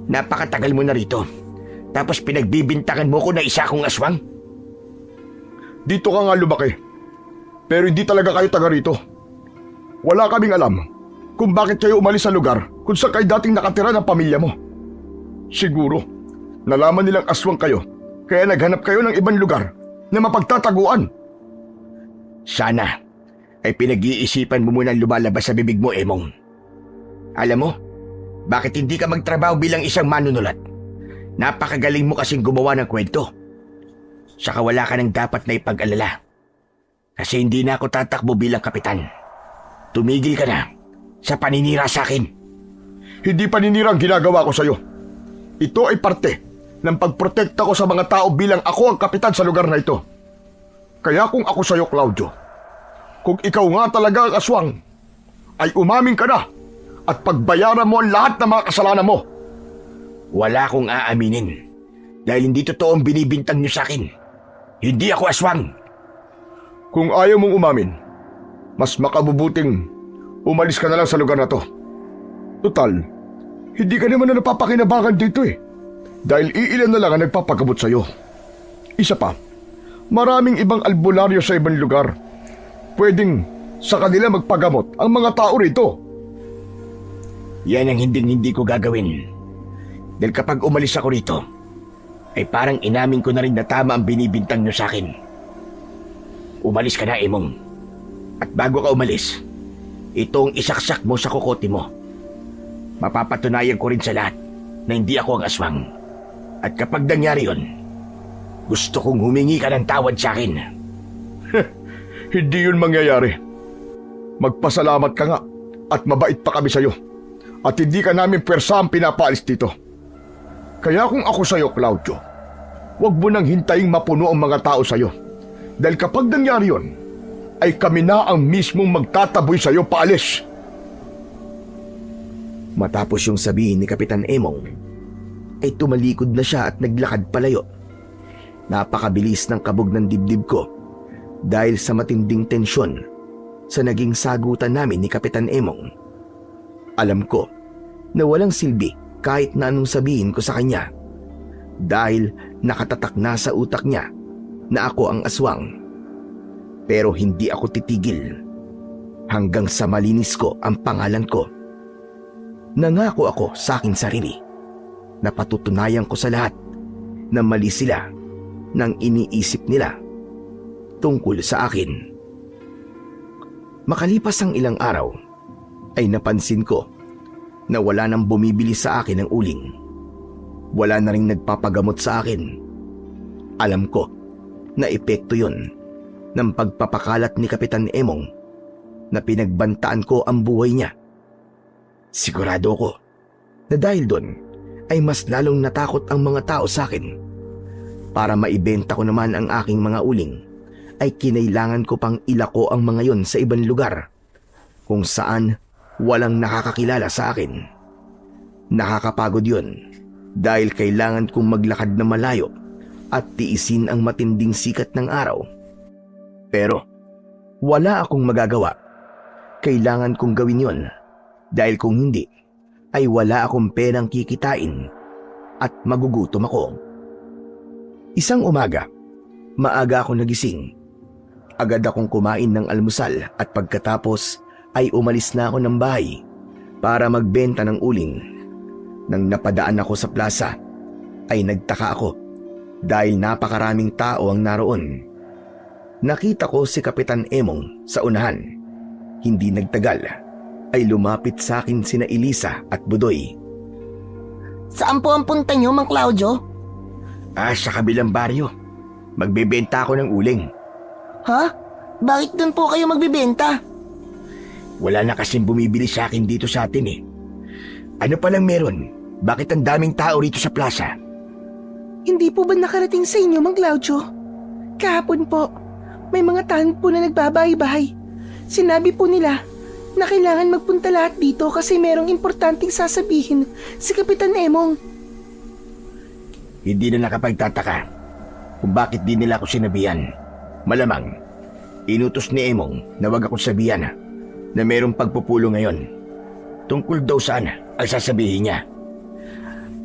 Napakatagal mo na rito, tapos pinagbibintangan mo ko na isa akong aswang? Dito ka nga lumaki, pero hindi talaga kayo taga rito. Wala kaming alam kung bakit kayo umalis sa lugar kung saan kayo dating nakatira ng pamilya mo. Siguro, nalaman nilang aswang kayo, kaya naghanap kayo ng ibang lugar na mapagtataguan. Sana ay pinag-iisipan mo munang lumalabas sa bibig mo, Emong. Alam mo, bakit hindi ka magtrabaho bilang isang manunulat? Napakagaling mo kasing gumawa ng kwento. Saka wala ka nang dapat na ipag-alala. Kasi hindi na ako tatakbo bilang kapitan. Tumigil ka na sa paninira sa akin. Hindi paninira ang ginagawa ko sa'yo. Ito ay parte ng pagprotekta ko sa mga tao bilang ako ang kapitan sa lugar na ito. Kaya kung ako sa'yo, Claudio, kung ikaw nga talaga ang aswang, ay umamin ka na at pagbayaran mo ang lahat ng mga kasalanan mo. Wala akong aaminin dahil hindi totoo ang binibintang niyo sa akin. Hindi ako aswang. Kung ayaw mong umamin, mas makabubuting umalis ka na lang sa lugar na to. Total, hindi ka naman na napapakinabangan dito eh. Dahil iilan na lang ang nagpapagamot sa'yo. Isa pa, maraming ibang albularyo sa ibang lugar. Pwedeng sa kanila magpagamot ang mga tao rito. Yan ang hindi ko gagawin. Dahil kapag umalis ako rito, ay parang inamin ko na rin na tama ang binibintang niyo sa akin. Umalis ka na, Emong. At bago ka umalis, itong isaksak mo sa kokote mo. Mapapatunayan ko rin sa lahat na hindi ako ang aswang. At kapag nangyari yun, gusto kong humingi ka ng tawad sa akin. Hindi yun mangyayari. Magpasalamat ka nga at mabait pa kami sa'yo. At hindi ka namin pwersahang pinapaalis dito. Kaya kung ako sa'yo, Claudio, huwag mo nang hintayin mapuno ang mga tao sa'yo. Dahil kapag nangyari yun, ay kami na ang mismong magtataboy sa'yo paalis. Matapos yung sabihin ni Kapitan Emong, ay tumalikod na siya at naglakad palayo. Napakabilis ng kabog ng dibdib ko dahil sa matinding tensyon sa naging sagutan namin ni Kapitan Emong. Alam ko na walang silbi kahit na anong sabihin ko sa kanya dahil nakatatak na sa utak niya na ako ang aswang. Pero hindi ako titigil hanggang sa malinis ko ang pangalan ko. Nangako ako sa aking sarili na patutunayan ko sa lahat na mali sila ng iniisip nila tungkol sa akin. Makalipas ang ilang araw, ay napansin ko na wala nang bumibili sa akin ng uling. Wala na ring nagpapagamot sa akin. Alam ko na epekto yun ng pagpapakalat ni Kapitan Emong na pinagbantaan ko ang buhay niya. Sigurado ko na dahil doon ay mas lalong natakot ang mga tao sa akin. Para maibenta ko naman ang aking mga uling, ay kinailangan ko pang ilako ang mga yon sa ibang lugar kung saan walang nakakakilala sa akin. Nakakapagod yun dahil kailangan kong maglakad na malayo at tiisin ang matinding sikat ng araw. Pero wala akong magagawa. Kailangan kong gawin yon dahil kung hindi, ay wala akong perang kikitain at magugutom ako. Isang umaga, maaga ako nagising. Agad akong kumain ng almusal at pagkatapos ay umalis na ako ng bahay para magbenta ng uling. Nang napadaan ako sa plaza, ay nagtaka ako dahil napakaraming tao ang naroon. Nakita ko si Kapitan Emong sa unahan. Hindi nagtagal ay lumapit sa akin sina Elisa at Budoy. Saan po ang punta niyo, Mang Claudio? Sa kabilang baryo. Magbebenta ako ng uling. Ha? Bakit doon po kayo magbibenta? Wala na kasing bumibili sa akin dito sa atin eh. Ano palang meron? Bakit ang daming tao rito sa plaza? Hindi po ba nakarating sa inyo, Mang Claudio? Kahapon po, may mga tanod po na nagbabahay-bahay. Sinabi po nila na kailangan magpunta lahat dito kasi merong importanteng sasabihin si Kapitan Emong. Hindi na nakapagtataka kung bakit di nila ako sinabihan. Malamang, inutos ni Emong na wag akong sabihan na merong pagpupulo ngayon. Tungkol daw saan ang sasabihin niya.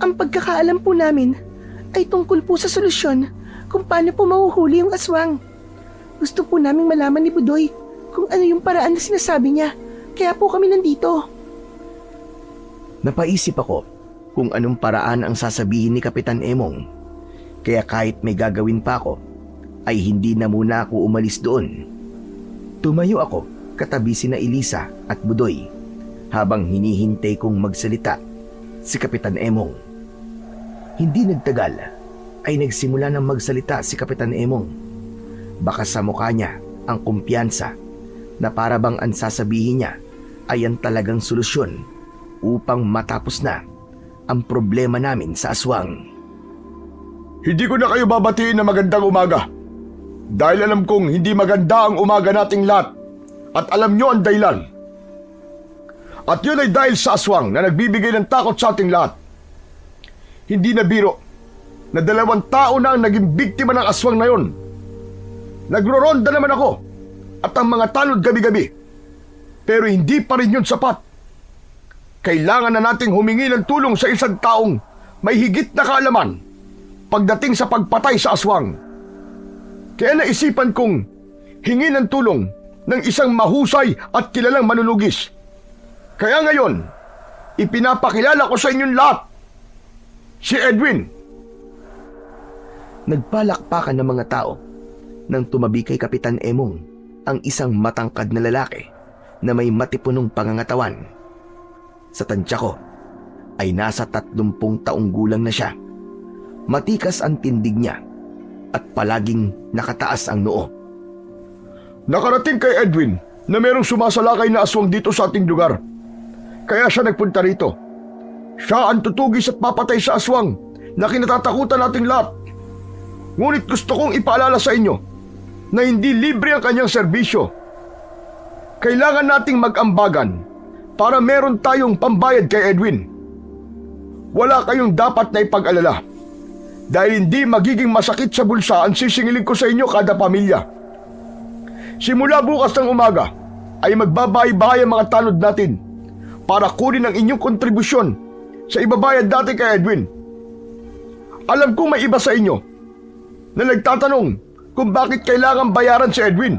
Ang pagkakaalam po namin ay tungkol po sa solusyon kung paano po mahuhuli yung aswang. Gusto po naming malaman ni Budoy kung ano yung paraan na sinasabi niya. Kaya po kami nandito. Napaisip ako kung anong paraan ang sasabihin ni Kapitan Emong. Kaya kahit may gagawin pa ako, ay hindi na muna ako umalis doon. Tumayo ako katabi sina Elisa at Budoy habang hinihintay kong magsalita si Kapitan Emong. Hindi nagtagal ay nagsimula ng magsalita si Kapitan Emong. Baka sa mukha niya ang kumpiyansa na para bang ang sasabihin niya ay ang talagang solusyon upang matapos na ang problema namin sa aswang. Hindi ko na kayo babatiin na magandang umaga. Dahil alam kong hindi maganda ang umaga nating lahat. At alam nyo ang dahilan. At yun ay dahil sa aswang na nagbibigay ng takot sa ating lahat. Hindi na biro na 2 tao na ang naging biktima ng aswang na yun. Nagro-ronda naman ako at ang mga tanod gabi-gabi. Pero hindi pa rin yun sapat. Kailangan na nating humingi ng tulong sa isang taong may higit na kaalaman pagdating sa pagpatay sa aswang. Kaya naisipan kong hingi ng tulong ng isang mahusay at kilalang manunugis. Kaya ngayon, ipinapakilala ko sa inyong lahat, si Edwin. Nagpalakpakan ng mga tao nang tumabi kay Kapitan Emong ang isang matangkad na lalaki na may matipunong pangangatawan. Sa tansya ko ay nasa 30 taong gulang na siya. Matikas ang tindig niya at palaging nakataas ang noo. Nakarating kay Edwin na merong sumasalakay na aswang dito sa ating lugar. Kaya siya nagpunta rito. Siya ang tutugis at papatay sa aswang na kinatatakutan nating lahat. Ngunit gusto kong ipaalala sa inyo na hindi libre ang kanyang serbisyo. Kailangan nating mag-ambagan para meron tayong pambayad kay Edwin. Wala kayong dapat na ipag-alala dahil hindi magiging masakit sa bulsa ang sisingilin ko sa inyo kada pamilya. Simula bukas ng umaga ay magbabahay-bahay ang mga tanod natin para kunin ang inyong kontribusyon sa ibabayad natin kay Edwin. Alam kong may iba sa inyo na nagtatanong kung bakit kailangan bayaran si Edwin.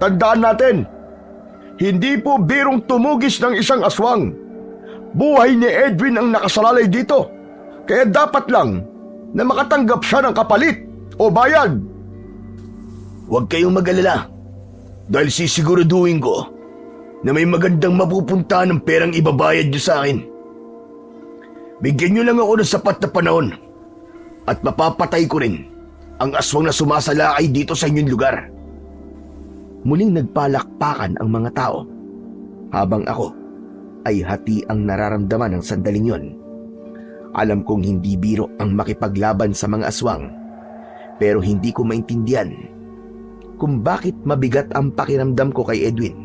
Tandaan natin, hindi po birong tumugis ng isang aswang. Buhay ni Edwin ang nakasalalay dito. Kaya dapat lang na makatanggap siya ng kapalit o bayad. Huwag kayong mag-alala dahil sisiguraduhin ko na may magandang mapupunta ng perang ibabayad niyo sa akin. Bigyan niyo lang ako ng sapat na panahon at mapapatay ko rin ang aswang na sumasalakay dito sa inyong lugar. Muling nagpalakpakan ang mga tao habang ako ay hati ang nararamdaman ng sandaling yon. Alam kong hindi biro ang makipaglaban sa mga aswang, pero hindi ko maintindihan kung bakit mabigat ang pakiramdam ko kay Edwin.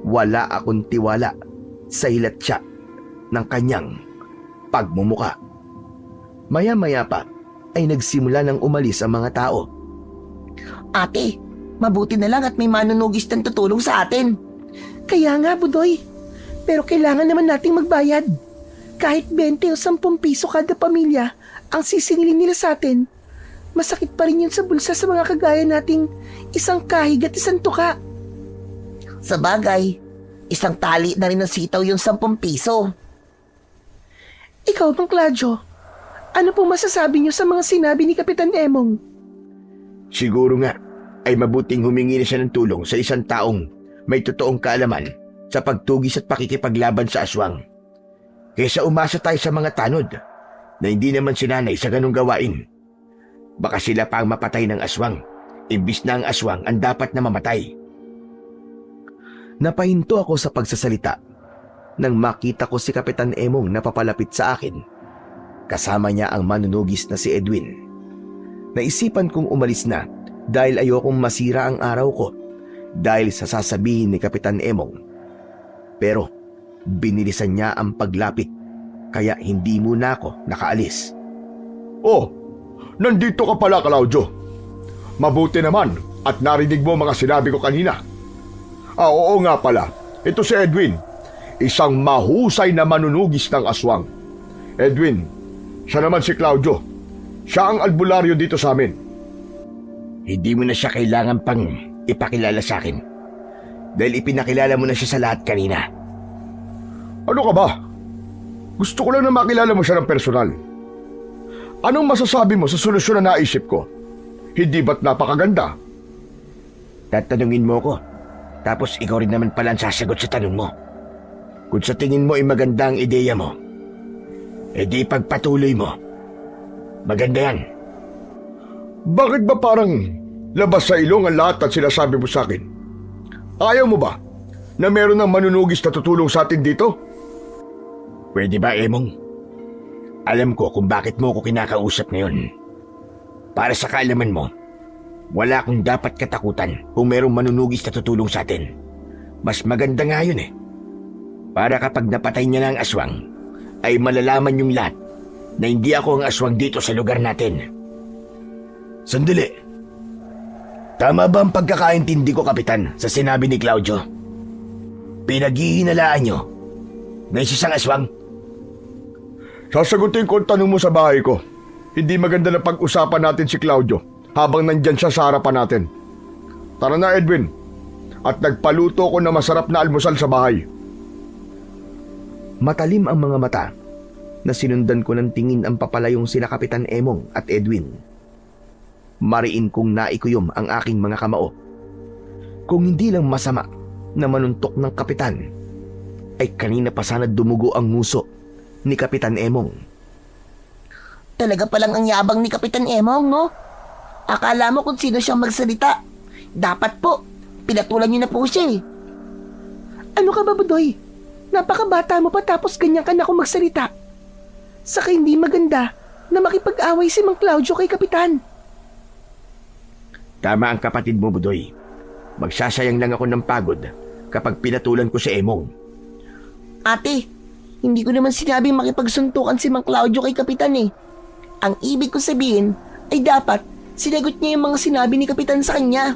Wala akong tiwala sa hilatsya ng kanyang pagmumuka. Maya-maya pa ay nagsimula ng umalis ang mga tao. Ate, mabuti na lang at may manunugis na tutulong sa atin. Kaya nga, Budoy. Pero kailangan naman nating magbayad. Kahit 20 o 10 piso kada pamilya ang sisingilin nila sa atin, masakit pa rin yun sa bulsa sa mga kagaya nating isang kahig at isang tuka. Sa bagay, isang tali na rin ng sitaw yung 10 piso. Ikaw, Mang Claudio, ano pong masasabi niyo sa mga sinabi ni Kapitan Emong? Siguro nga ay mabuting humingi na siya ng tulong sa isang taong may totoong kaalaman sa pagtugis at pakikipaglaban sa aswang. Kaysa umasa tayo sa mga tanod na hindi naman sinanay sa ganong gawain. Baka sila pa ang mapatay ng aswang, imbis na ang aswang ang dapat na mamatay. Napahinto ako sa pagsasalita nang makita ko si Kapitan Emong na papalapit sa akin. Kasama niya ang manunugis na si Edwin. Naisipan kong umalis na dahil ayokong masira ang araw ko dahil sa sasabihin ni Kapitan Emong. Pero binilisan niya ang paglapit kaya hindi muna ako nakaalis. Oh, nandito ka pala, Claudio. Mabuti naman at narinig mo mga sinabi ko kanina. Oo nga pala, ito si Edwin, isang mahusay na manunugis ng aswang. Edwin, siya naman si Claudio. Siya ang albularyo dito sa amin. Hindi mo na siya kailangan pang ipakilala sa akin dahil ipinakilala mo na siya sa lahat kanina. Ano ka ba? Gusto ko lang na makilala mo siya ng personal. Anong masasabi mo sa solusyon na naisip ko? Hindi ba't napakaganda? Tatanungin mo ko, tapos ikaw rin naman pala ang sasagot sa tanong mo. Kung sa tingin mo ay maganda ang ideya mo, edi pagpatuloy mo. Maganda yan. Bakit ba parang labas sa ilong ang lahat at sinasabi mo sa akin? Ayaw mo ba na meron ng manunugis na tutulong sa atin dito? Pwede ba, Emong? Alam ko kung bakit mo ko kinakausap ngayon. Para sa kaalaman mo, wala akong dapat katakutan kung merong manunugis na tutulong sa atin. Mas maganda nga yun eh. Para kapag napatay niya na ang aswang, ay malalaman yung lahat na hindi ako ang aswang dito sa lugar natin. Sandali. Tama ba ang pagkakaintindi ko, Kapitan, sa sinabi ni Claudio? Pinaghihinalaan niyo na isang aswang? Sasagutin ko ang tanong mo sa bahay ko. Hindi maganda na pag-usapan natin si Claudio habang nandyan siya sa harapan natin. Tara na, Edwin. At nagpaluto ko na masarap na almusal sa bahay. Matalim ang mga mata na sinundan ko ng tingin ang papalayong sina Kapitan Emong at Edwin. Mariin kong naikuyom ang aking mga kamao. Kung hindi lang masama na manuntok ng kapitan, ay kanina pa sana dumugo ang nguso ni Kapitan Emong. Talaga palang ang yabang ni Kapitan Emong, no? Akala mo kung sino siyang magsalita. Dapat po, pinatulan niyo na po siya eh. Ano ka ba, Budoy? Napakabata mo pa tapos ganyan ka na akong magsalita. Saka hindi maganda na makipag-away si Mang Claudio kay Kapitan. Tama ang kapatid mo, Budoy. Magsasayang lang ako ng pagod kapag pinatulan ko si Emong. Ate, hindi ko naman sinabing makipagsuntukan si Mang Claudio kay Kapitan eh. Ang ibig ko sabihin ay dapat sinagot niya yung mga sinabi ni Kapitan sa kanya.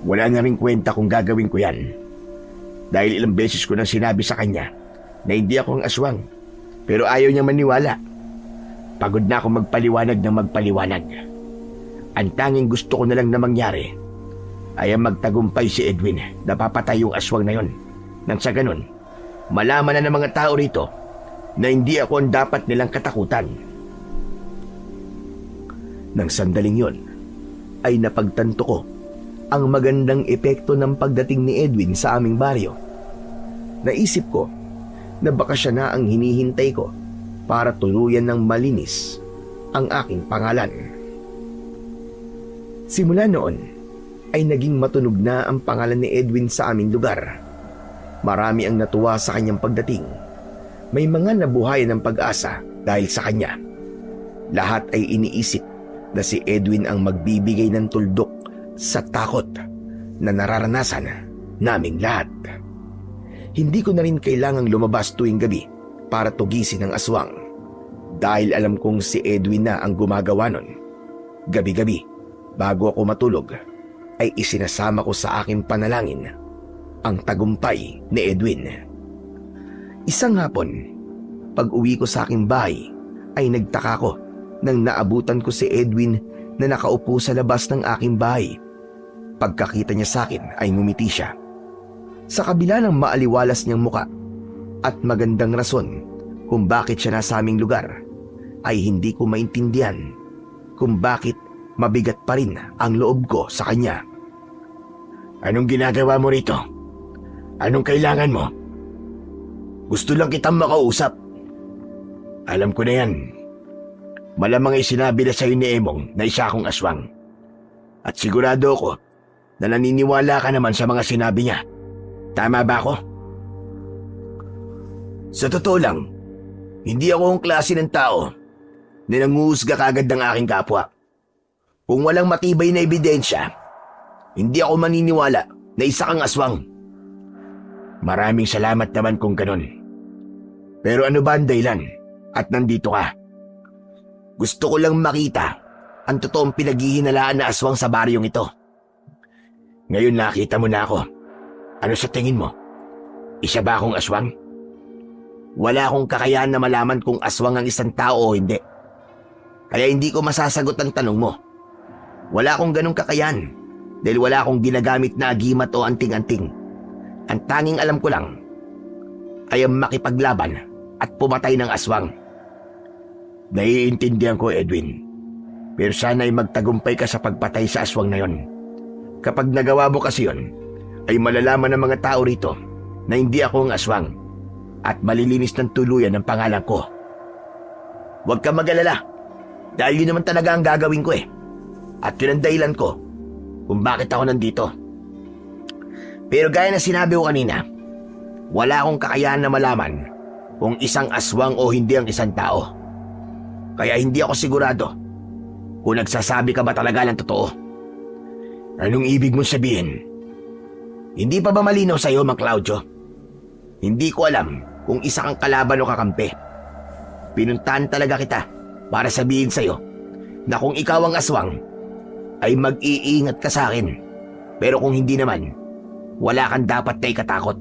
Wala na rin kwenta kung gagawin ko yan. Dahil ilang beses ko nang sinabi sa kanya na hindi ako ang aswang. Pero ayaw niya maniwala. Pagod na ako magpaliwanag ng magpaliwanag. Ang tanging gusto ko na lang na mangyari ay ang magtagumpay si Edwin na papatay yung aswang na yon. Nang sa ganun, malaman na ng mga tao rito na hindi ako ang dapat nilang katakutan. Nang sandaling yon, ay napagtanto ko ang magandang epekto ng pagdating ni Edwin sa aming baryo. Naisip ko na baka siya na ang hinihintay ko para tuluyan ng malinis ang aking pangalan. Simula noon ay naging matunog na ang pangalan ni Edwin sa aming lugar. Marami ang natuwa sa kanyang pagdating. May mga nabuhayan ng pag-asa dahil sa kanya. Lahat ay iniisip na si Edwin ang magbibigay ng tuldok sa takot na nararanasan naming lahat. Hindi ko na rin kailangang lumabas tuwing gabi para tugisin ang aswang dahil alam kong si Edwin na ang gumagawa nun. Gabi-gabi, bago ako matulog, ay isinasama ko sa aking panalangin ang tagumpay ni Edwin. Isang hapon, pag-uwi ko sa aking bahay, ay nagtaka ko nang naabutan ko si Edwin na nakaupo sa labas ng aking bahay. Pagkakita niya sa akin ay ngumiti siya. Sa kabila ng maaliwalas niyang muka at magandang rason kung bakit siya nasa aming lugar, ay hindi ko maintindihan kung bakit mabigat pa rin ang loob ko sa kanya. Anong ginagawa mo rito? Anong kailangan mo? Gusto lang kitang makausap. Alam ko na yan. Malamang ay sinabi na sa'yo ni Emong na isa akong aswang. At sigurado ako na naniniwala ka naman sa mga sinabi niya. Tama ba ako? Sa totoo lang, hindi ako ang klase ng tao na nanguhusga kagad ng aking kapwa. Kung walang matibay na ebidensya, hindi ako maniniwala na isa kang aswang. Maraming salamat naman kung ganun. Pero ano ba ang dahilan at nandito ka? Gusto ko lang makita ang totoong pinaghihinalaan na aswang sa baryong ito. Ngayon nakita mo na ako. Ano sa tingin mo? Isa ba akong aswang? Wala akong kakayahan na malaman kung aswang ang isang tao o hindi. Kaya hindi ko masasagot ang tanong mo. Wala akong ganong kakayahan dahil wala akong ginagamit na agimat o anting-anting. Ang tanging alam ko lang ay ang makipaglaban at pumatay ng aswang. Naiintindihan ko, Edwin. Pero sana ay magtagumpay ka sa pagpatay sa aswang na yon. Kapag nagawa mo kasi yon, ay malalaman ng mga tao rito na hindi ako ang aswang at malilinis ng tuluyan ang pangalan ko. Huwag ka mag-alala dahil yun naman talaga ang gagawin ko eh. At yun ang dahilan ko kung bakit ako nandito. Pero gaya na sinabi ko kanina, wala akong kakayahan na malaman kung isang aswang o hindi ang isang tao. Kaya hindi ako sigurado kung nagsasabi ka ba talaga ng totoo. Anong ibig mong sabihin? Hindi pa ba malinaw sa'yo, Mang Claudio? Hindi ko alam kung isa kang kalaban o kakampi. Pinuntahan talaga kita para sabihin sa'yo na kung ikaw ang aswang, ay mag-iingat ka sa akin. Pero kung hindi naman, wala kang dapat na ikatakot.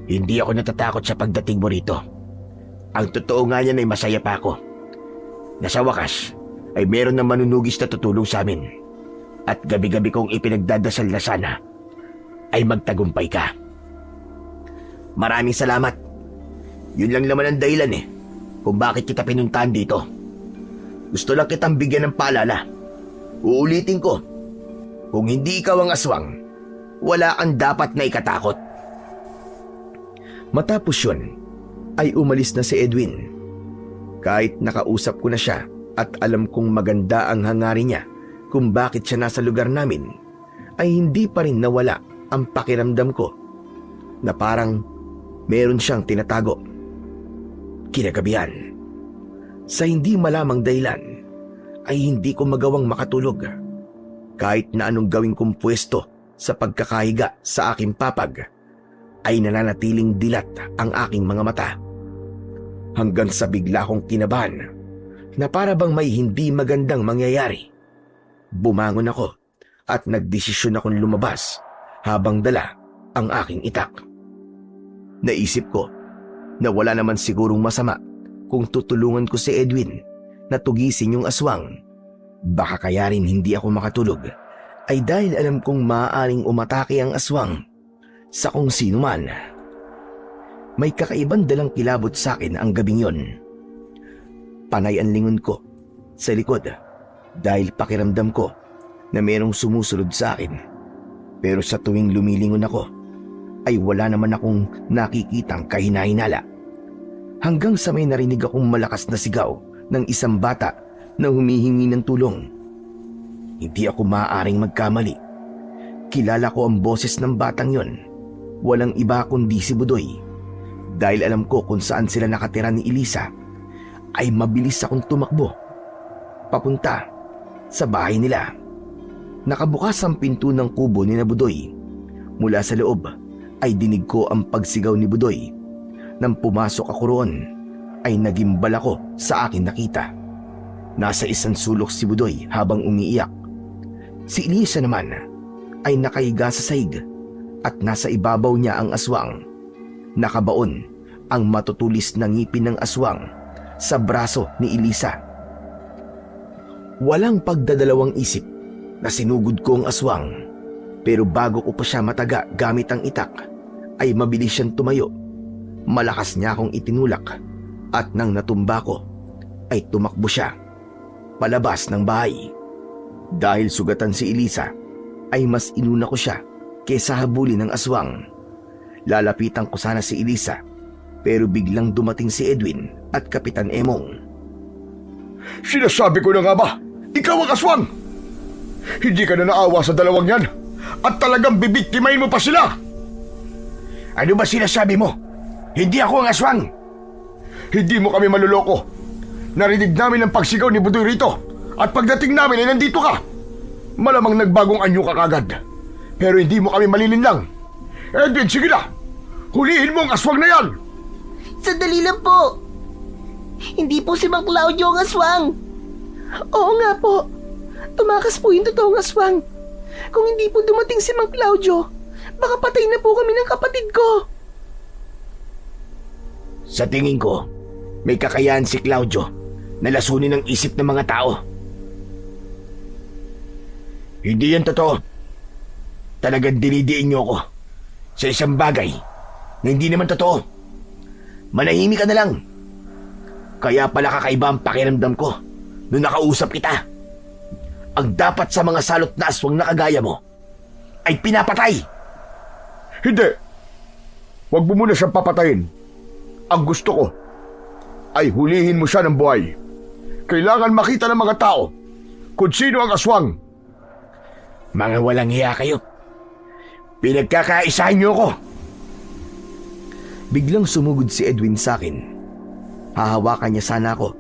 Hindi ako natatakot sa pagdating mo rito. Ang totoo nga niyan ay masaya pa ako. Na sa wakas, ay meron ng manunugis na tutulong sa amin. At gabi-gabi kong ipinagdadasal na sana ay magtagumpay ka. Maraming salamat. Yun lang naman ang dahilan kung bakit kita pinuntahan dito. Gusto lang kitang bigyan ng paalala. Uulitin ko, kung hindi ikaw ang aswang, wala kang dapat na ikatakot. Matapos yun, ay umalis na si Edwin. Kahit nakausap ko na siya at alam kong maganda ang hangarin niya kung bakit siya nasa lugar namin, ay hindi pa rin nawala ang pakiramdam ko na parang meron siyang tinatago. Kinagabihan, sa hindi malamang dahilan, ay hindi ko magawang makatulog. Kahit na anong gawin kong pwesto sa pagkakahiga sa aking papag, ay nananatiling dilat ang aking mga mata. Hanggang sa bigla kong kinabahan na para bang may hindi magandang mangyayari. Bumangon ako at nagdesisyon akong lumabas habang dala ang aking itak. Naisip ko na wala naman sigurong masama kung tutulungan ko si Edwin na tugisin yung aswang. Baka kaya rin hindi ako makatulog ay dahil alam kong maaaring umatake ang aswang sa kung sino man. May kakaibang dalang kilabot sa akin ang gabing yon. Panay ang lingon ko sa likod dahil pakiramdam ko na merong sumusunod sa akin. Pero sa tuwing lumilingon ako, ay wala naman akong nakikitang kahinahinala. Hanggang sa may narinig akong malakas na sigaw ng isang bata na humihingi ng tulong. Hindi ako maaaring magkamali. Kilala ko ang boses ng batang yon. Walang iba kundi si Budoy. Dahil alam ko kung saan sila nakatira ni Elisa, ay mabilis akong tumakbo papunta sa bahay nila. Nakabukas ang pinto ng kubo ni Budoy. Mula sa loob ay dinig ko ang pagsigaw ni Budoy. Nang pumasok ako roon, ay nagimbal ako sa akin nakita. Nasa isang sulok si Budoy habang umiiyak. Si Elisa naman ay nakahiga sa sahig at nasa ibabaw niya ang aswang. Nakabaon ang matutulis na ngipin ng aswang sa braso ni Elisa. Walang pagdadalawang isip na sinugod ko ang aswang, pero bago ko pa siya mataga gamit ang itak, ay mabilis siyang tumayo. Malakas niya akong itinulak at nang natumba ko, ay tumakbo siya palabas ng bahay. Dahil sugatan si Elisa, ay mas inuna ko siya kesa habulin ng aswang. Lalapitan ko sana si Elisa, pero biglang dumating si Edwin at Kapitan Emong. Sinasabi ko na nga ba, ikaw ang aswang! Hindi ka na naawa sa dalawang yan at talagang bibiktimahin mo pa sila! Ano ba sinasabi mo? Hindi ako ang aswang! Hindi mo kami maluloko. Narinig namin ang pagsigaw ni Budoy rito at pagdating namin ay nandito ka. Malamang nagbagong anyo ka kagad. Pero hindi mo kami malilinlang. Edwin, sige na! Hulihin mo ang aswang na yan! Sandali lang po. Hindi po si Mang Claudio ang aswang. Oo nga po. Tumakas po yung totoong aswang. Kung hindi po dumating si Mang Claudio, baka patay na po kami ng kapatid ko. Sa tingin ko, may kakayahan si Claudio na lasunin ang isip ng mga tao. Hindi yan totoo. Talagang dinidiin niyo ako sa isang bagay na hindi naman totoo. Manahimik ka na lang. Kaya pala kakaiba ang pakiramdam ko nung nakausap kita. Ang dapat sa mga salot na aswang na kagaya mo ay pinapatay. Hindi. Huwag mo muna siyang papatayin. Ang gusto ko ay hulihin mo siya ng buhay. Kailangan makita ng mga tao kung sino ang aswang. Mga walang hiya kayo. Pinagkakaisahan niyo ako. Biglang sumugod si Edwin sa akin. Hahawakan niya sana ako,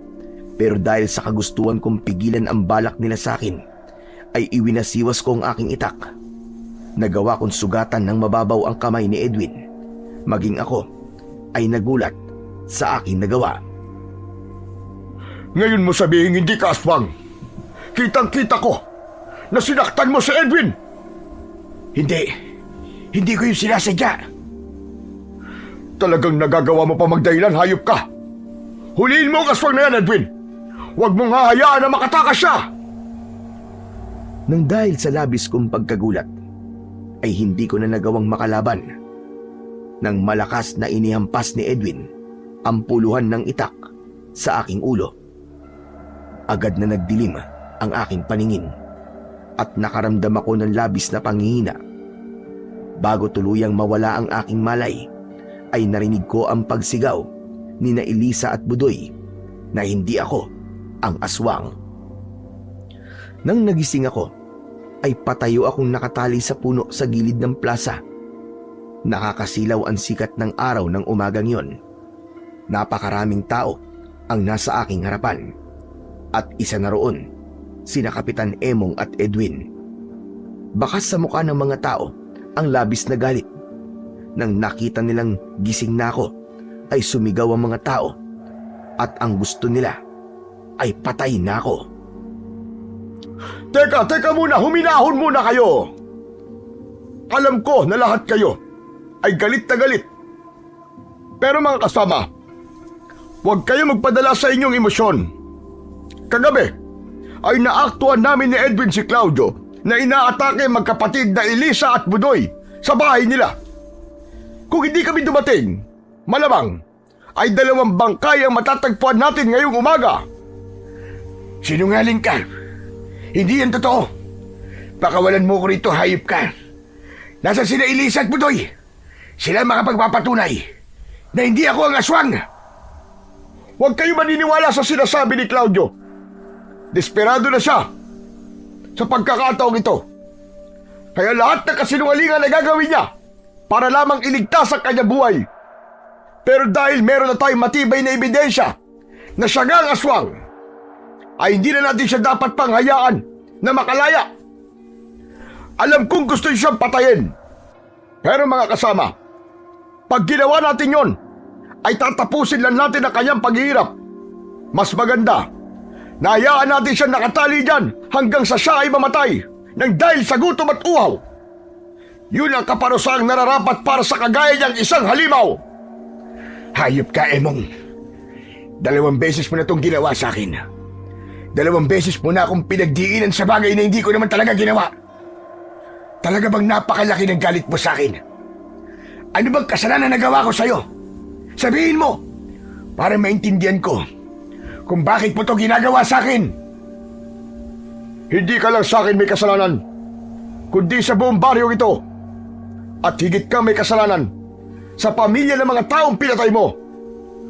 pero dahil sa kagustuhan kong pigilan ang balak nila sa akin, ay iwinasiwas ko ang aking itak. Nagawa kong sugatan ng mababaw ang kamay ni Edwin Maging ako ay nagulat sa aking nagawa. Ngayon mo sabihin hindi ka aswang. Kitang-kita ko na sinaktan mo si Edwin. Hindi ko yung sinasadya. Talagang nagagawa mo pa magdahilan, hayop ka. Huliin mo ang aswang na yan, Edwin. Huwag mong hahayaan na makatakas siya. Nang dahil sa labis kong pagkagulat, ay hindi ko na nagawang makalaban. Nang malakas na inihampas ni Edwin ang puluhan ng itak sa aking ulo. Agad na nagdilim ang aking paningin at nakaramdam ako ng labis na panghihina. Bago tuluyang mawala ang aking malay, ay narinig ko ang pagsigaw ni na Elisa at Budoy na hindi ako ang aswang. Nang nagising ako, ay patayo akong nakatali sa puno sa gilid ng plaza. Nakakasilaw ang sikat ng araw ng umagang yon. Napakaraming tao ang nasa aking harapan. At isa na roon, sina Kapitan Emong at Edwin. Bakas sa mukha ng mga tao ang labis na galit. Nang nakita nilang gising na ako, ay sumigaw ang mga tao at ang gusto nila ay patay na ako. Teka muna, huminahon muna kayo. Alam ko na lahat kayo ay galit na galit. Pero mga kasama, huwag kayo magpadala sa inyong emosyon. Kagabi ay naaktuhan namin ni Edwin si Claudio na inaatake magkapatid na Elisa at Budoy sa bahay nila. Kung hindi kami dumating, malamang ay 2 bangkay ang matatagpuan natin ngayong umaga. Sinungaling ka. Hindi yan totoo. Pakawalan mo ko rito, hayop ka. Nasa sila Elisa at Budoy. Sila makapagpapatunay na hindi ako ang aswang. Huwag kayo maniniwala sa sinasabi ni Claudio. Desperado na siya sa pagkakataong ito. Kaya lahat ng kasinungalingan na gagawin niya para lamang iligtas ang kanyang buhay. Pero dahil meron na tayong matibay na ebidensya na siya nga ang aswang, ay hindi na natin siya dapat panghayaan na makalaya. Alam kong gusto niyo siyang patayin. Pero mga kasama, pag ginawa natin yon, ay tatapusin lang natin ang kanyang paghihirap. Mas maganda, nahayaan natin siya nakatali dyan hanggang sa siya ay mamatay nang dahil sa gutom at uhaw. Yun ang kaparusang nararapat para sa kagaya niyang isang halimaw. Hayop ka, Emong. 2 beses mo na itong ginawa sa akin. 2 beses mo na akong pinagdiinan sa bagay na hindi ko naman talaga ginawa. Talaga bang napakalaki ng galit mo sa akin? Ano bang kasalanan na nagawa ko sa'yo? Sabihin mo, para maintindihan ko kung bakit mo ito ginagawa sa akin. Hindi ka lang sa akin may kasalanan, kundi sa buong baryong ito. At higit ka may kasalanan sa pamilya ng mga taong pinatay mo.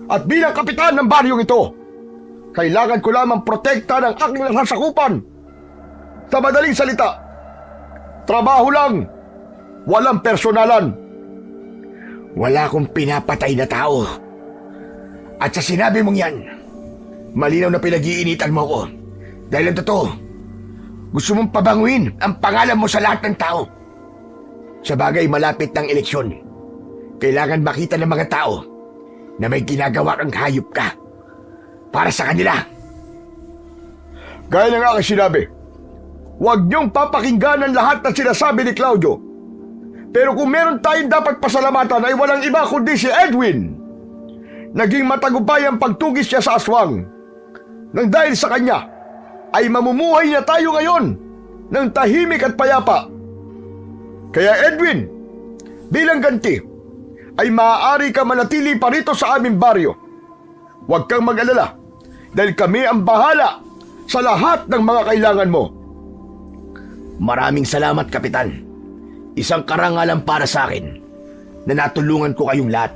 At bilang kapitan ng baryong ito, kailangan ko lamang protekta ng aking nasasakupan. Sa madaling salita, trabaho lang, walang personalan. Wala akong pinapatay na tao. At sa sinabi mong yan, malinaw na pinag-iinitan mo ko. Dahil ang totoo, gusto mong pabanguin ang pangalan mo sa lahat ng tao. Sa bagay malapit ng eleksyon, kailangan makita ng mga tao na may ginagawa kang hayop ka para sa kanila. Gaya ng aking sinabi, huwag niyong papakinggan ang lahat na sinasabi ni Claudio. Pero kung meron tayong dapat pasalamatan ay walang iba kundi si Edwin. Naging matagumpay ang pagtugis niya sa aswang. Nang dahil sa kanya, ay mamumuhay na tayo ngayon ng tahimik at payapa. Kaya Edwin, bilang ganti, ay maaari ka manatili pa rito sa aming baryo. Huwag kang mag-alala dahil kami ang bahala sa lahat ng mga kailangan mo. Maraming salamat, Kapitan. Isang karangalan para sa akin na natulungan ko kayong lahat.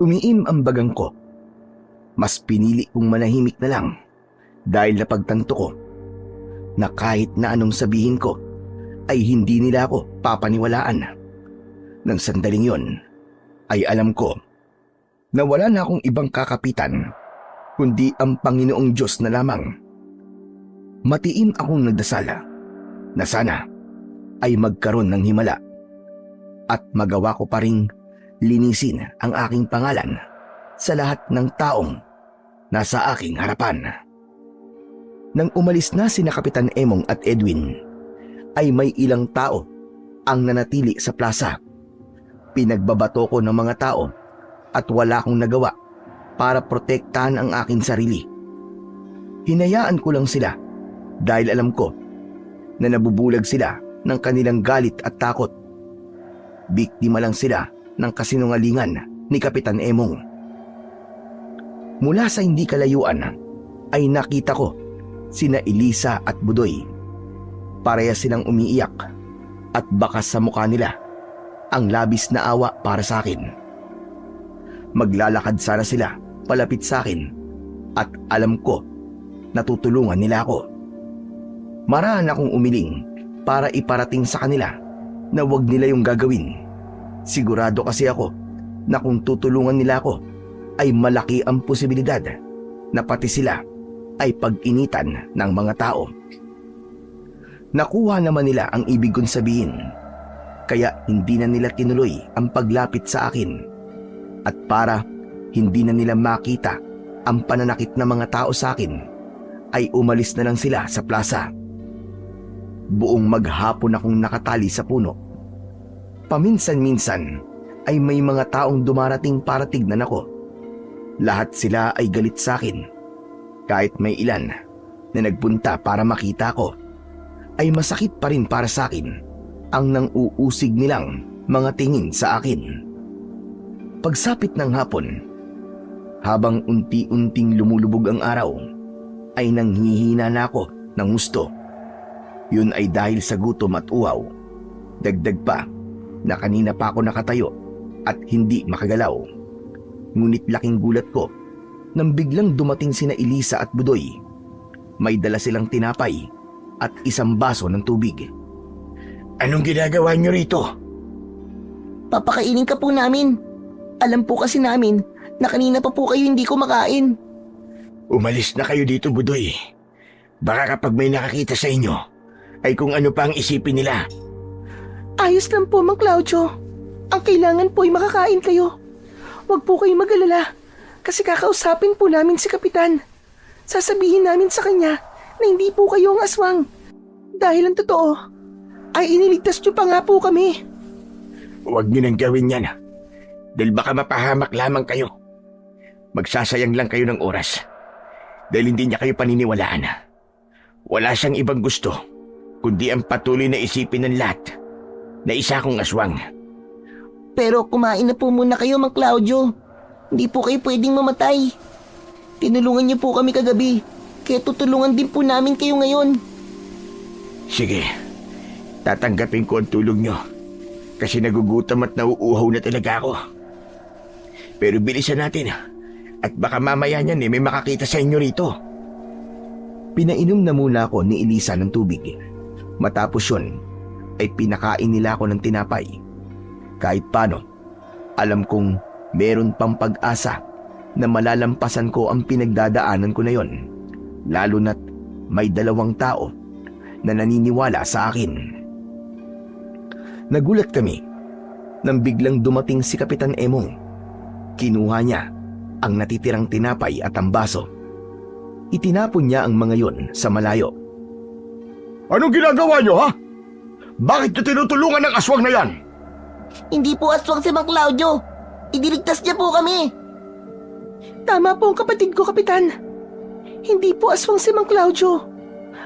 Umiim ang bagang ko. Mas pinili kong manahimik na lang dahil napagtanto ko na kahit na anong sabihin ko ay hindi nila ako papaniwalaan. Nang sandaling yon ay alam ko na wala na akong ibang kakapitan kundi ang Panginoong Diyos na lamang. Matiim akong nagdasala na sana ay magkaroon ng himala at magawa ko pa ring linisin ang aking pangalan sa lahat ng taong nasa aking harapan. Nang umalis na sina Kapitan Emong at Edwin, ay may ilang tao ang nanatili sa plaza. Pinagbabato ko ng mga tao at wala akong nagawa para protektahan ang aking sarili. Hinayaan ko lang sila dahil alam ko na nabubulag sila ng kanilang galit at takot. Biktima lang sila ng kasinungalingan ni Kapitan Emong. Mula sa hindi kalayuan ay nakita ko sina Elisa at Budoy. Parehas silang umiiyak at bakas sa mukha nila ang labis na awa para sa akin. Maglalakad sana sila palapit sa akin at alam ko na tutulungan nila ako. Maraan akong umiling para iparating sa kanila na wag nila yung gagawin. Sigurado kasi ako na kung tutulungan nila ako ay malaki ang posibilidad na pati sila ay pag-initan ng mga tao. Nakuha naman nila ang ibig kong sabihin, kaya hindi na nila tinuloy ang paglapit sa akin. At para hindi na nila makita ang pananakit ng mga tao sa akin, ay umalis na lang sila sa plaza. Buong maghapon akong nakatali sa puno. Paminsan-minsan ay may mga taong dumarating para tignan ako. Lahat sila ay galit sa akin. Kahit may ilan na nagpunta para makita ko, ay masakit pa rin para sa akin ang nang uusig nilang mga tingin sa akin. Pagsapit ng hapon, habang unti-unting lumulubog ang araw, ay nanghihina na ako ng gusto. Yun ay dahil sa gutom at uhaw. Dagdag pa na kanina pa ako nakatayo at hindi makagalaw. Ngunit laking gulat ko nang biglang dumating sina Elisa at Budoy. May dala silang tinapay at isang baso ng tubig. Anong ginagawa niyo rito? Papakainin ka po namin. Alam po kasi namin na kanina pa po kayo hindi kumakain. Umalis na kayo dito, Budoy. Baka kapag may nakakita sa inyo, ay kung ano pa ang isipin nila. Ayos lang po, Mang Claudio. Ang kailangan po ay makakain kayo. Huwag po kayong mag-alala kasi kakausapin po namin si Kapitan. Sasabihin namin sa kanya na hindi po kayo ang aswang. Dahil ang totoo ay iniligtas niyo pa nga po kami. Huwag niyo nang gawin yan. Dahil baka mapahamak lamang kayo. Magsasayang lang kayo ng oras. Dahil hindi niya kayo paniniwalaan. Wala siyang ibang gusto, kundi ang patuloy na isipin ng lahat na isa akong aswang. Pero kumain na po muna kayo, Mang Claudio. Hindi po kayo pwedeng mamatay. Tinulungan niyo po kami kagabi, kaya tutulungan din po namin kayo ngayon. Sige, tatanggapin ko ang tulong niyo kasi nagugutom at nauuhaw na talaga ako. Pero bilisan natin at baka mamaya niyan may makakita sa inyo rito. Pinainom na muna ako ni Elisa ng tubig. Matapos yun, ay pinakain nila ako ng tinapay. Kahit paano, alam kong meron pang pag-asa na malalampasan ko ang pinagdadaanan ko na yon. Lalo na't may 2 tao na naniniwala sa akin. Nagulat kami nang biglang dumating si Kapitan Emong. Kinuha niya ang natitirang tinapay at ang baso. Itinapon niya ang mga yon sa malayo. Anong ginagawa niyo, ha? Bakit niyo tinutulungan ng aswang na yan? Hindi po aswang si Mang Claudio. Idiligtas niya po kami. Tama po ang kapatid ko, Kapitan. Hindi po aswang si Mang Claudio.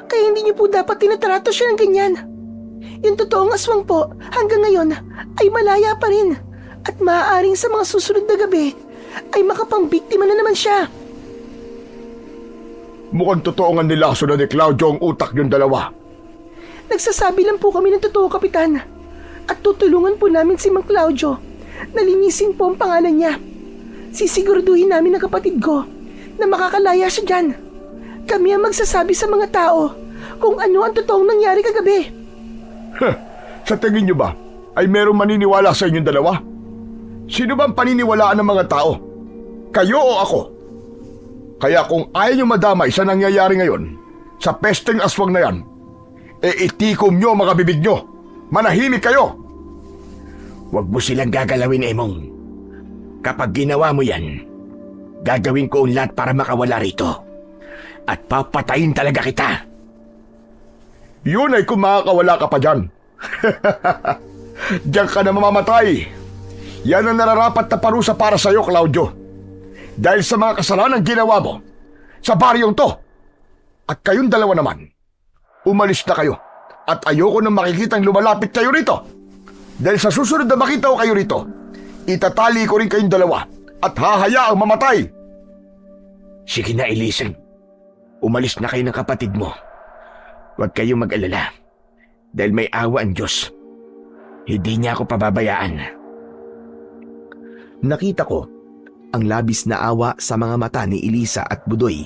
Kaya hindi niyo po dapat tinatrato siya ng ganyan. Yung totoong aswang po hanggang ngayon ay malaya pa rin. At maaaring sa mga susunod na gabi ay makapangbiktima na naman siya. Mukhang totoo nga nilaso na ni Claudio ang utak niyong dalawa. Nagsasabi lang po kami ng totoo, Kapitan. At tutulungan po namin si Mang Claudio na linisin po ang pangalan niya. Sisiguraduhin namin ang kapatid ko na makakalaya siya dyan. Kami ang magsasabi sa mga tao kung ano ang totoong nangyari kagabi. Sa tingin niyo ba ay merong maniniwala sa inyong dalawa? Sino bang paniniwalaan ng mga tao? Kayo o ako? Kaya kung ayaw niyo madamay sa nangyayari ngayon, sa pesteng aswang na yan, itikom niyo ang mga bibig niyo. Manahimik kayo! Huwag mo silang gagalawin, Emong. Kapag ginawa mo yan, gagawin ko ang lahat para makawala rito. At papatayin talaga kita. Yun ay kung makakawala ka pa dyan. Diyan ka na mamamatay. Yan ang nararapat na parusa para sa'yo, Claudio. Dahil sa mga kasalanan ginawa mo sa baryong to. At kayong dalawa naman, umalis na kayo. At ayoko nang makikitang lumalapit kayo rito. Dahil sa susunod na makita ko kayo rito, itatali ko rin kayong dalawa at hahayaang mamatay. Sige na, Elysium. Umalis na kayo ng kapatid mo. Huwag kayong mag-alala. Dahil may awa ang Diyos. Hindi niya ako pababayaan. Nakita ko ang labis na awa sa mga mata ni Elisa at Budoy.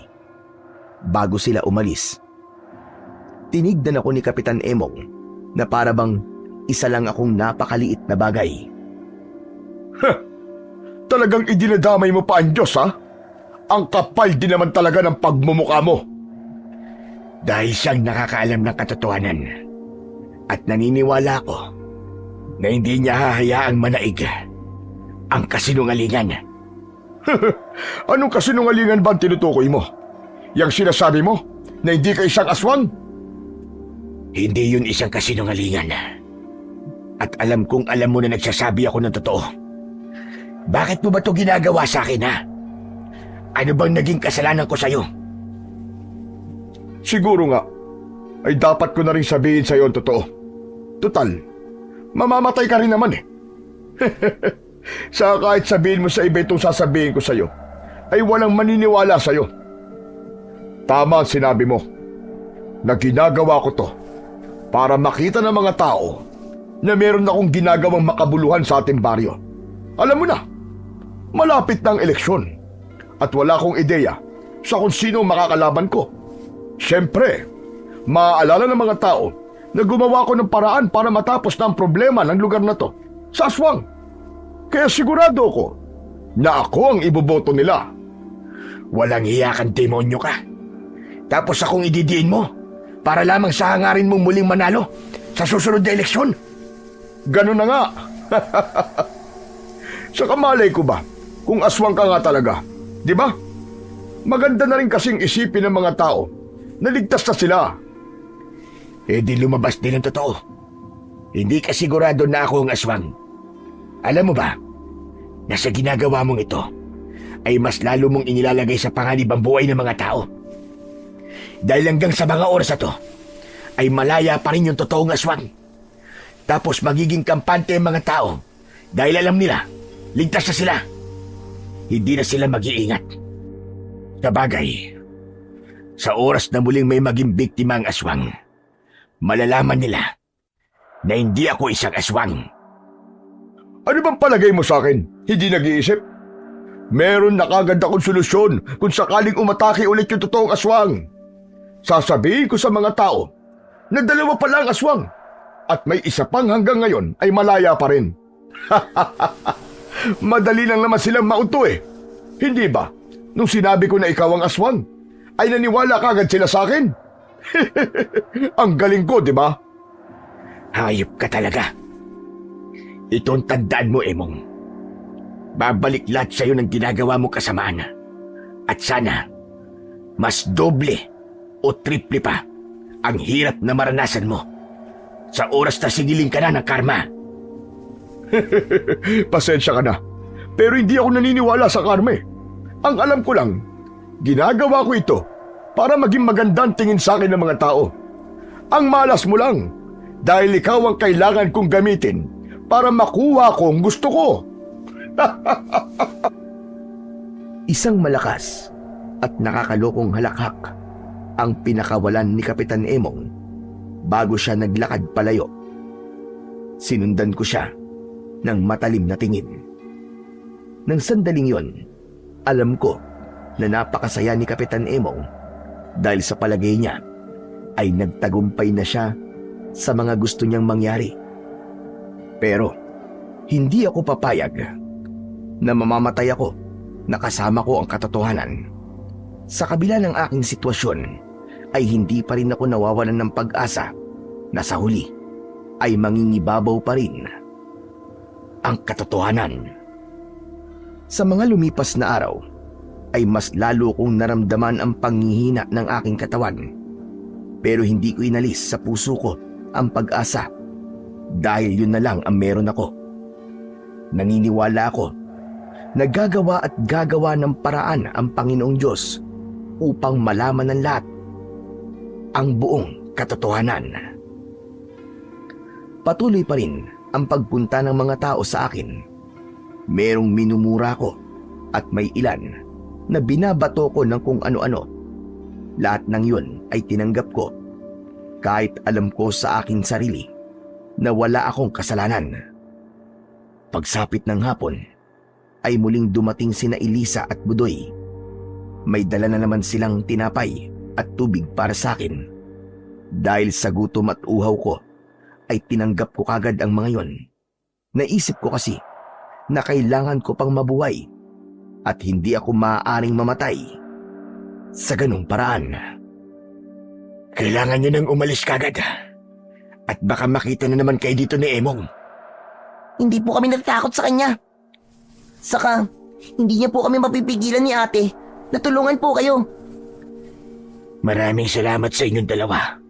Bago sila umalis, tinignan ako ni Kapitan Emong na parabang isa lang akong napakaliit na bagay. Talagang idinadamay mo pa ang Diyos, ha? Ang kapal din naman talaga ng pagmumukha mo. Dahil siyang nakakaalam ng katotohanan. At naniniwala ko na hindi niya hahayaang manaig ang kasinungalingan. Anong kasinungalingan ba ang tinutukoy mo? Yang sinasabi mo na hindi ka isang aswang? Hindi yun isang kasinungalingan. At alam kong alam mo na nagsasabi ako ng totoo. Bakit mo ba ito ginagawa sa akin, ha? Ano bang naging kasalanan ko sa'yo? Siguro nga, ay dapat ko na rin sabihin sa'yo ang totoo. Tutal, mamamatay ka rin naman eh. Sa kahit sabihin mo sa iba itong sasabihin ko sa'yo, ay walang maniniwala sa'yo. Tama ang sinabi mo, na ginagawa ko to para makita ng mga tao na meron akong ginagawang makabuluhan sa ating baryo. Alam mo na, malapit na ang eleksyon at wala akong ideya sa kung sino ang makakalaban ko. Siyempre, maaalala ng mga tao na gumawa ko ng paraan para matapos na ang problema ng lugar na to sa aswang. Kaya sigurado ko na ako ang iboboto nila. Walang hiya kang demonyo ka. Tapos akong ididiin mo para lamang sa hangarin mong muling manalo sa susunod na eleksyon. Ganun na nga. Sa kamalay ko ba, kung aswang ka nga talaga, di ba? Maganda na rin kasing isipin ng mga tao na ligtas na sila. Eh di lumabas din ang totoo. Hindi ka sigurado na ako ang aswang. Alam mo ba, na sa ginagawa mong ito, ay mas lalo mong inilalagay sa panganib ang buhay ng mga tao. Dahil hanggang sa mga oras na to, ay malaya pa rin yung totoong aswang. Tapos magiging kampante ang mga tao dahil alam nila, ligtas na sila. Hindi na sila mag-iingat. Sabagay, sa oras na muling may maging biktima ang aswang, malalaman nila na hindi ako isang aswang. Ano bang palagay mo sa akin? Hindi nag-iisip? Meron na kagad akong solusyon kung sakaling umatake ulit yung totoong aswang. Sasabihin ko sa mga tao na dalawa pala ang aswang at may isa pang hanggang ngayon ay malaya pa rin. Madali lang naman silang mauto eh. Hindi ba? Nung sinabi ko na ikaw ang aswang, ay naniwala kagad sila sa akin. Ang galing ko, di ba? Hayop ka talaga. Ito ang tandaan mo, Emong. Babalik lahat sa'yo ng ginagawa mo kasamaan. At sana, mas doble o triple pa ang hirap na maranasan mo sa oras na sigiling ka na ng karma. Pasensya ka na, pero hindi ako naniniwala sa karma eh. Ang alam ko lang, ginagawa ko ito para maging magandang tingin sa akin ng mga tao. Ang malas mo lang, dahil ikaw ang kailangan kong gamitin para makuha ko ang gusto ko. Isang malakas at nakakalokong halakhak ang pinakawalan ni Kapitan Emong bago siya naglakad palayo. Sinundan ko siya ng matalim na tingin. Nang sandaling yon, alam ko na napakasaya ni Kapitan Emong dahil sa palagay niya ay nagtagumpay na siya sa mga gusto niyang mangyari. Pero hindi ako papayag na mamamatay ako na kasama ko ang katotohanan. Sa kabila ng aking sitwasyon ay hindi pa rin ako nawawalan ng pag-asa na sa huli ay mangingibabaw pa rin ang katotohanan. Sa mga lumipas na araw, ay mas lalo kong naramdaman ang panghihina ng aking katawan. Pero hindi ko inalis sa puso ko ang pag-asa dahil yun na lang ang meron ako. Naniniwala ako na gagawa at gagawa ng paraan ang Panginoong Diyos upang malaman ng lahat ang buong katotohanan. Patuloy pa rin ang pagpunta ng mga tao sa akin. Merong minumura ko at may ilan na binabato ko ng kung ano-ano. Lahat ng yun ay tinanggap ko kahit alam ko sa aking sarili na wala akong kasalanan. Pagsapit ng hapon ay muling dumating sina Elisa at Budoy. May dala na naman silang tinapay at tubig para sa akin. Dahil sa gutom at uhaw ko ay tinanggap ko kagad ang mga yon. Naisip ko kasi na kailangan ko pang mabuhay at hindi ako maaaring mamatay sa ganung paraan. Kailangan nyo nang umalis kagad. At baka makita na naman kayo dito ni Emong. Hindi po kami natatakot sa kanya. Saka, hindi niya po kami mapipigilan ni ate. Natulungan po kayo. Maraming salamat sa inyong dalawa.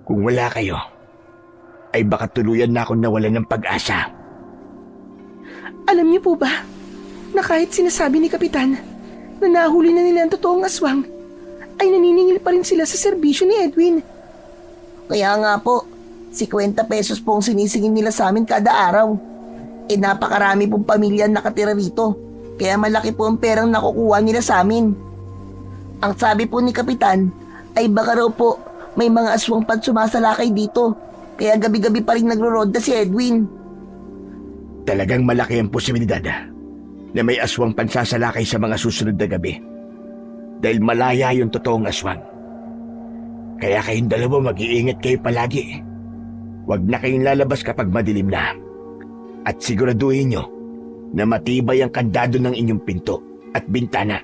Kung wala kayo, ay baka tuluyan na akong nawalan ng pag-asa. Alam niyo po ba na kahit sinasabi ni Kapitan na nahuli na nila ang totoong aswang, ay naniningil pa rin sila sa serbisyo ni Edwin. Kaya nga po, 50 pesos po ang sinisingin nila sa amin kada araw. Napakarami pong pamilya ang nakatira rito. Kaya malaki po ang perang nakukuha nila sa amin. Ang sabi po ni Kapitan ay baka raw po may mga aswang pa sumasalakay dito. Kaya gabi-gabi pa rin nagro-roda si Edwin. Talagang malaki ang posibilidad na may aswang pansasalakay sa mga susunod na gabi. Dahil malaya yung totoong aswang. Kaya kayong dalawa mag-iingat kayo palagi. Huwag na kayong lalabas kapag madilim na. At siguraduhin nyo na matibay ang kandado ng inyong pinto at bintana.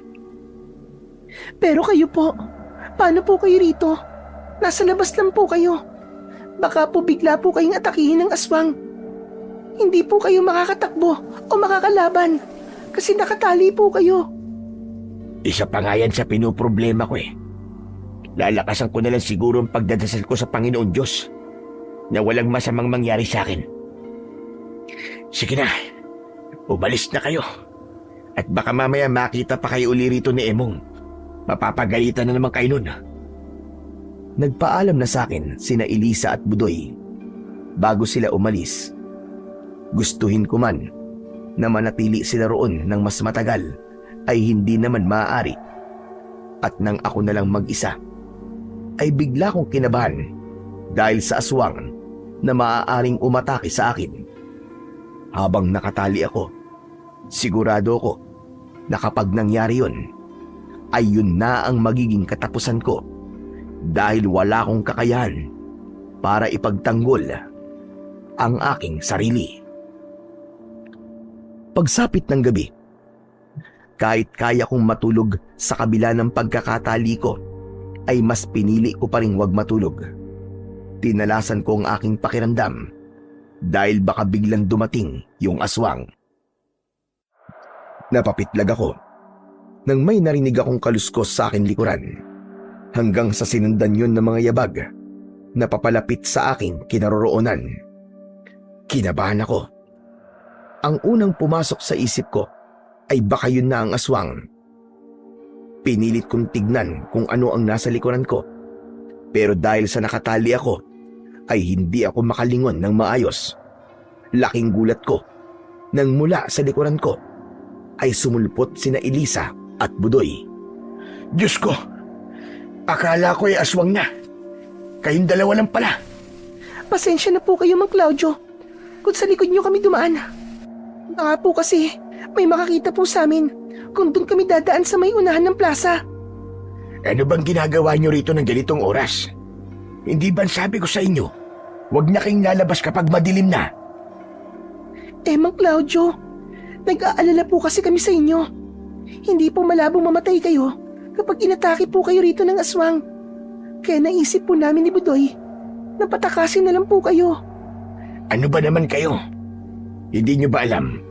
Pero kayo po, paano po kayo rito? Nasa labas lang po kayo. Baka po bigla po kayong atakihin ng aswang. Hindi po kayo makakatakbo o makakalaban kasi nakatali po kayo. Isa pa nga yan sa pinoproblema ko eh. Lalakasan ko na lang siguro ang pagdadasal ko sa Panginoon Diyos na walang masamang mangyari sa akin. Sige na, umalis na kayo. At baka mamaya makita pa kayo uli rito ni Emong. Mapapagalitan na naman kayo nun. Nagpaalam na sa akin sina Elisa at Budoy. Bago sila umalis, gustuhin ko man na manatili sila roon ng mas matagal ay hindi naman maaari. At nang ako na lang mag-isa, ay bigla kong kinabahan dahil sa aswang na maaaring umatake sa akin. Habang nakatali ako, sigurado ko na kapag nangyari yun, ay yun na ang magiging katapusan ko dahil wala akong kakayahan para ipagtanggol ang aking sarili. Pagsapit ng gabi, kahit kaya kong matulog sa kabila ng pagkakatali ko, ay mas pinili ko pa rin huwag matulog. Tinalasan ko ang aking pakiramdam dahil baka biglang dumating yung aswang. Napapitlag ako nang may narinig akong kaluskos sa aking likuran hanggang sa sinundan yun ng mga yabag na papalapit sa aking kinaroroonan. Kinabahan ako. Ang unang pumasok sa isip ko ay baka yun na ang aswang. Pinilit kong tignan kung ano ang nasa likuran ko. Pero dahil sa nakatali ako, ay hindi ako makalingon ng maayos. Laking gulat ko nang mula sa likuran ko ay sumulpot sina Elisa at Budoy. Diyos ko! Akala ko ay aswang na. Kayong dalawa lang pala. Pasensya na po kayo, Mang Claudio, kung sa likod niyo kami dumaan. Baka po kasi may makakita po sa amin kung doon kami dadaan sa may unahan ng plaza. Ano bang ginagawa nyo rito ng ganitong oras? Hindi ba sabi ko sa inyo, huwag na kayong lalabas kapag madilim na? Mang Claudio, nag-aalala po kasi kami sa inyo. Hindi po malabong mamatay kayo kapag inatake po kayo rito ng aswang. Kaya naisip po namin ni Budoy na patakasin na lang po kayo. Ano ba naman kayo? Hindi nyo ba alam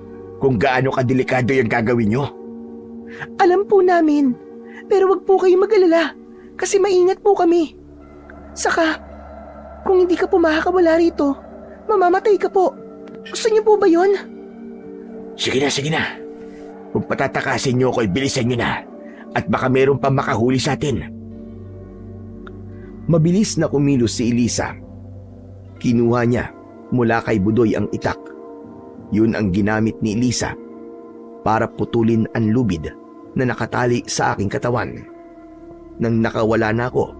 kung gaano kadelikado yung gagawin nyo. Alam po namin, pero wag po kayo mag-alala kasi maingat po kami. Saka, kung hindi ka po makakawala rito, mamamatay ka po. Gusto niyo po ba yon? Sige na. Kung patatakasin nyo ako, bilisan nyo na. At baka meron pa makahuli sa atin. Mabilis na kumilos si Elisa. Kinuha niya mula kay Budoy ang itak. Yun ang ginamit ni Elisa para putulin ang lubid na nakatali sa aking katawan. Nang nakawala na ako,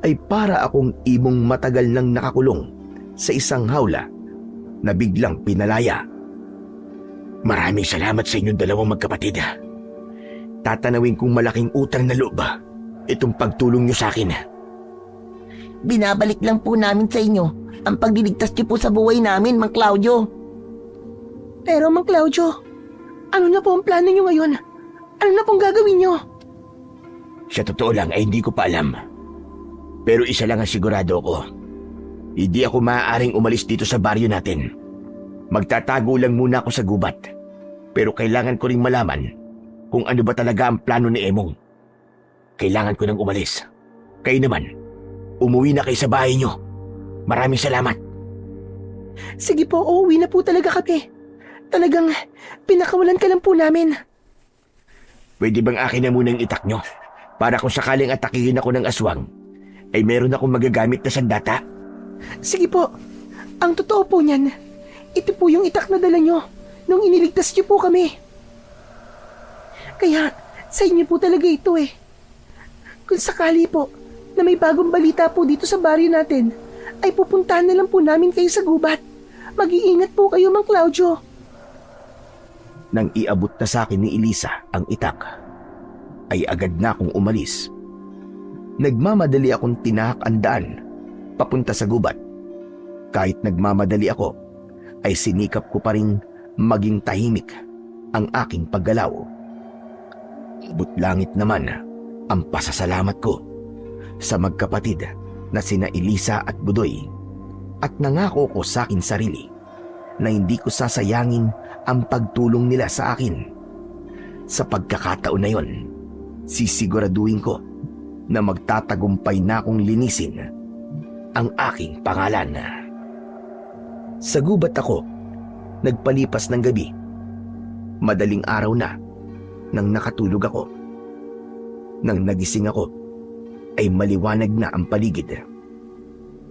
ay para akong ibong matagal nang nakakulong sa isang hawla na biglang pinalaya. Maraming salamat sa inyong dalawang magkapatid. Tatanawin kong malaking utang na loob itong pagtulong niyo sa akin. Binabalik lang po namin sa inyo ang pagliligtas niyo po sa buhay namin, Mang Claudio. Pero Mang Claudio, ano na po ang plano niyo ngayon? Ano na pong gagawin niyo? Sa totoo lang ay hindi ko pa alam. Pero isa lang ang sigurado ko. Hindi ako maaaring umalis dito sa baryo natin. Magtatago lang muna ako sa gubat. Pero kailangan ko ring malaman kung ano ba talaga ang plano ni Emong. Kailangan ko nang umalis. Kayo naman, umuwi na kayo sa bahay niyo. Maraming salamat. Sige po, uuwi na po talaga kami. Talagang pinakawalan ka lang po namin. Pwede bang akin na muna ang itak niyo? Para kung sakaling atakihin ako ng aswang, ay meron akong magagamit na sandata. Sige po, ang totoo po niyan, ito po yung itak na dala nyo nung iniligtas niyo po kami. Kaya sa inyo po talaga ito eh. Kung sakali po na may bagong balita po dito sa baryo natin, ay pupuntahan na lang po namin kayo sa gubat. Mag-iingat po kayo, Mang Claudio. Nang iabot na sa akin ni Elisa ang itak, ay agad na akong umalis. Nagmamadali akong tinahak ang daan papunta sa gubat. Kahit nagmamadali ako, ay sinikap ko pa rin maging tahimik ang aking paggalaw. Butlangit naman ang pasasalamat ko sa magkapatid na sina Elisa at Budoy, at nangako ko sa akin sarili na hindi ko sasayangin ang pagtulong nila sa akin. Sa pagkakataon na yon, sisiguraduhin ko na magtatagumpay na akong linisin ang aking pangalan. Sa gubat ako, nagpalipas ng gabi. Madaling araw na nang nakatulog ako. Nang nagising ako, ay maliwanag na ang paligid.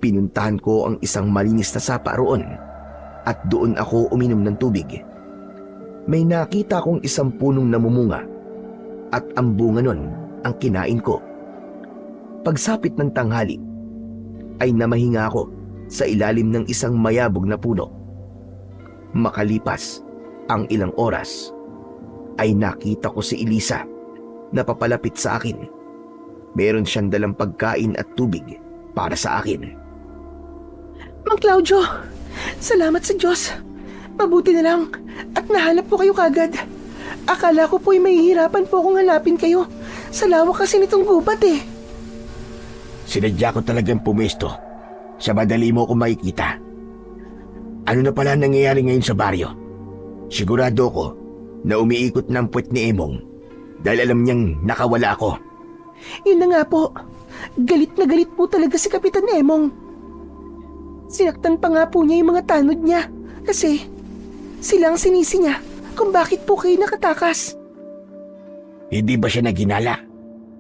Pinuntahan ko ang isang malinis na sapa roon at doon ako uminom ng tubig. May nakita akong isang punong namumunga at ang bunga nun ang kinain ko. Pagsapit ng tanghali, ay namahinga ako sa ilalim ng isang mayabog na puno. Makalipas ang ilang oras, ay nakita ko si Elisa na papalapit sa akin. Meron siyang dalang pagkain at tubig para sa akin. Mang Claudio, salamat sa Diyos. Mabuti na lang at nahanap po kayo kagad. Akala ko po'y mahihirapan po akong hanapin kayo. Sa lawak kasi nitong gubat eh. Sinadya ko talagang pumesto sa madali mo ko makikita. Ano na pala nangyayari ngayon sa baryo? Sigurado ko na umiikot ng puwet ni Emong dahil alam niyang nakawala ako. Yun na nga po. Galit na galit po talaga si Kapitan Emong. Sinaktan pa nga po niya yung mga tanod niya kasi sila ang sinisi niya kung bakit po kayo nakatakas. Hindi ba siya naginala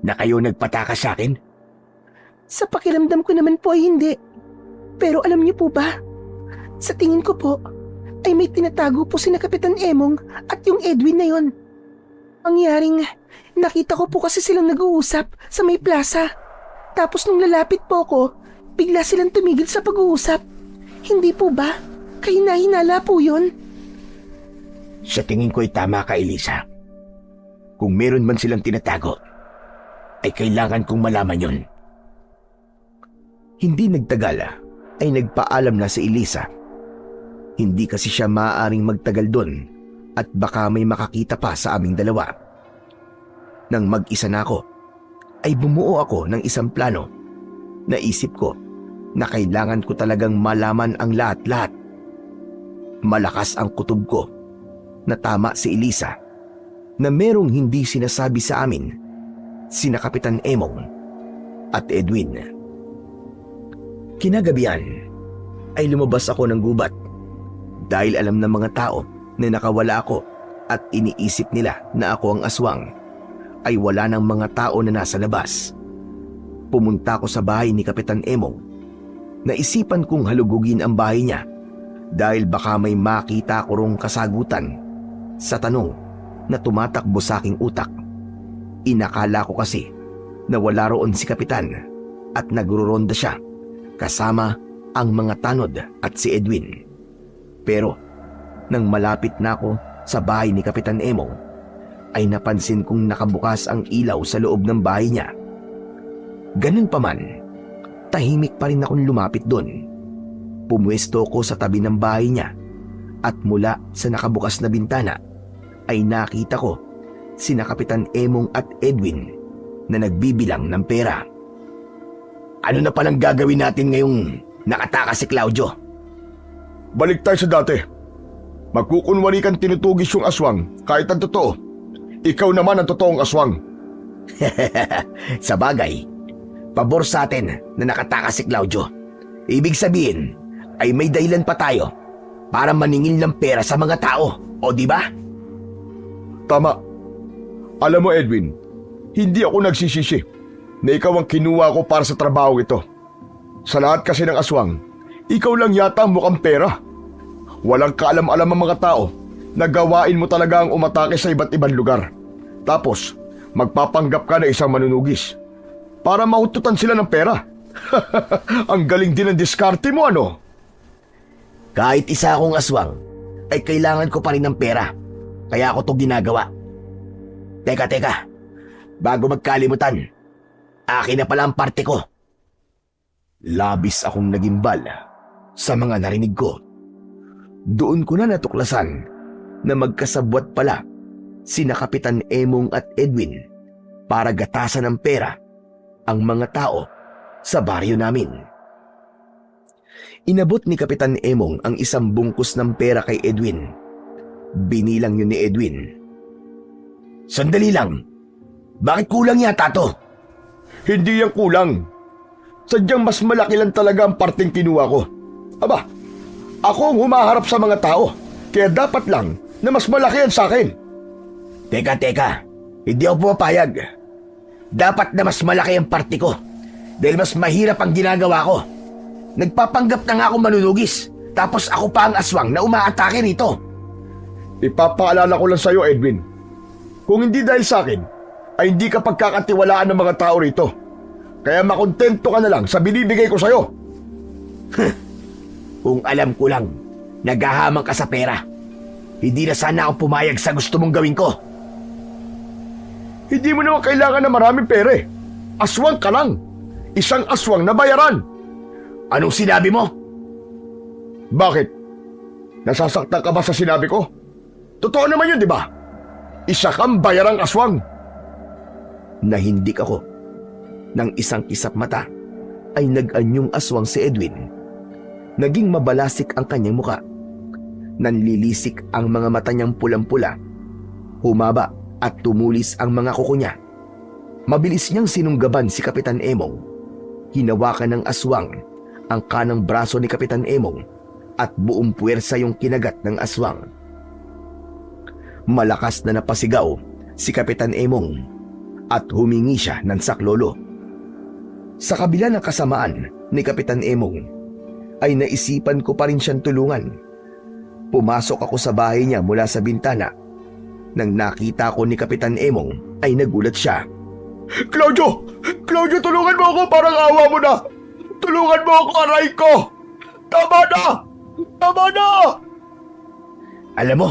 na kayo nagpatakas sa akin? Sa pakiramdam ko naman po ay hindi. Pero alam niyo po ba, sa tingin ko po, ay may tinatago po sina Kapitan Emong at yung Edwin na yon. Mangyaring, nakita ko po kasi silang nag-uusap sa may plaza. Tapos nung lalapit po ko, bigla silang tumigil sa pag-uusap. Hindi po ba? Kahina-hinala po yon. Sa tingin ko ay tama ka, Elisa. Kung meron man silang tinatago, ay kailangan kong malaman yon. Hindi nagtagal ay nagpaalam na si Elisa. Hindi kasi siya maaaring magtagal doon at baka may makakita pa sa aming dalawa. Nang mag-isa na ako, ay bumuo ako ng isang plano. Naisip ko na kailangan ko talagang malaman ang lahat-lahat. Malakas ang kutob ko na tama si Elisa na merong hindi sinasabi sa amin sina Kapitan Emong at Edwin. Kinagabihan ay lumabas ako ng gubat dahil alam ng mga tao na nakawala ako at iniisip nila na ako ang aswang ay wala ng mga tao na nasa labas. Pumunta ako sa bahay ni Kapitan Emong. Naisipan kong halugugin ang bahay niya dahil baka may makita ko rong kasagutan sa tanong na tumatakbo sa aking utak. Inakala ko kasi na wala roon si Kapitan at nagruronda siya kasama ang mga tanod at si Edwin. Pero nang malapit na ako sa bahay ni Kapitan Emong, ay napansin kong nakabukas ang ilaw sa loob ng bahay niya. Ganun pa man, tahimik pa rin akong lumapit doon. Pumwesto ko sa tabi ng bahay niya at mula sa nakabukas na bintana ay nakita ko sina Kapitan Emong at Edwin na nagbibilang ng pera. Ano na palang gagawin natin ngayong nakatakas si Claudio? Balik tayo sa dati. Magkukunwari kang tinutugis yung aswang kahit ang totoo. Ikaw naman ang totoong aswang. Sa bagay, pabor sa atin na nakatakas si Claudio. Ibig sabihin ay may dahilan pa tayo para maningil ng pera sa mga tao, o di ba? Tama. Alam mo, Edwin, hindi ako nagsisisi na ikaw ang kinuha ko para sa trabaho ito. Sa lahat kasi ng aswang, ikaw lang yata mukhang pera. Walang kaalam-alam ang mga tao na gawain mo talaga ang umatake sa iba't ibang lugar. Tapos, magpapanggap ka na isang manunugis para mahututan sila ng pera. Ang galing din ang diskarte mo, ano? Kahit isa akong aswang, ay kailangan ko pa rin ng pera. Kaya ako to ginagawa. Teka. Bago magkalimutan, akin na pala ang parte ko. Labis akong nagimbal sa mga narinig ko. Doon ko na natuklasan na magkasabwat pala sina Kapitan Emong at Edwin para gatasan ng pera ang mga tao sa baryo namin. Inabot ni Kapitan Emong ang isang bungkus ng pera kay Edwin. Binilang yun ni Edwin. Sandali lang. Bakit kulang yata to? Hindi yan kulang. Sadyang mas malaki lang talaga ang parteng kinuha ko. Aba, ako ang humaharap sa mga tao, kaya dapat lang na mas malaki yan sa akin. Teka. Hindi ako pumapayag. Dapat na mas malaki ang parte ko dahil mas mahirap ang ginagawa ko. Nagpapanggap na nga akong manunugis, tapos ako pa ang aswang na umaatake rito. Ipapaalala ko lang sa iyo, Edwin. Kung hindi dahil sa akin, ay hindi ka pagkakatiwalaan ng mga tao rito. Kaya makontento ka na lang sa binibigay ko sa iyo. Kung alam ko lang, naghahamang ka sa pera. Hindi na sana ako pumayag sa gusto mong gawin ko. Hindi mo naman kailangan ng maraming pera eh. Aswang ka lang. Isang aswang na bayaran. Anong sinabi mo? Bakit? Nasasaktan ka ba sa sinabi ko? Totoo naman yun, di ba? Isa kang bayarang aswang. Nahindik ako. Nang isang kisap mata ay nag-anyong aswang si Edwin. Naging mabalasik ang kanyang muka. Nanlilisik ang mga mata niyang pulang-pula. Humaba at tumulis ang mga kuko niya. Mabilis niyang sinunggaban si Kapitan Emong. Hinawakan ng aswang ang kanang braso ni Kapitan Emong at buong puwersa yung kinagat ng aswang. Malakas na napasigaw si Kapitan Emong at humingi siya ng saklolo. Sa kabila ng kasamaan ni Kapitan Emong, ay naisipan ko pa rin siyang tulungan. Pumasok ako sa bahay niya mula sa bintana. Nang nakita ko ni Kapitan Emong, ay nagulat siya. Claudio! Claudio, tulungan mo ako, parang awa mo na! Tulungan mo ako, aray ko! Tama na! Tama na! Alam mo,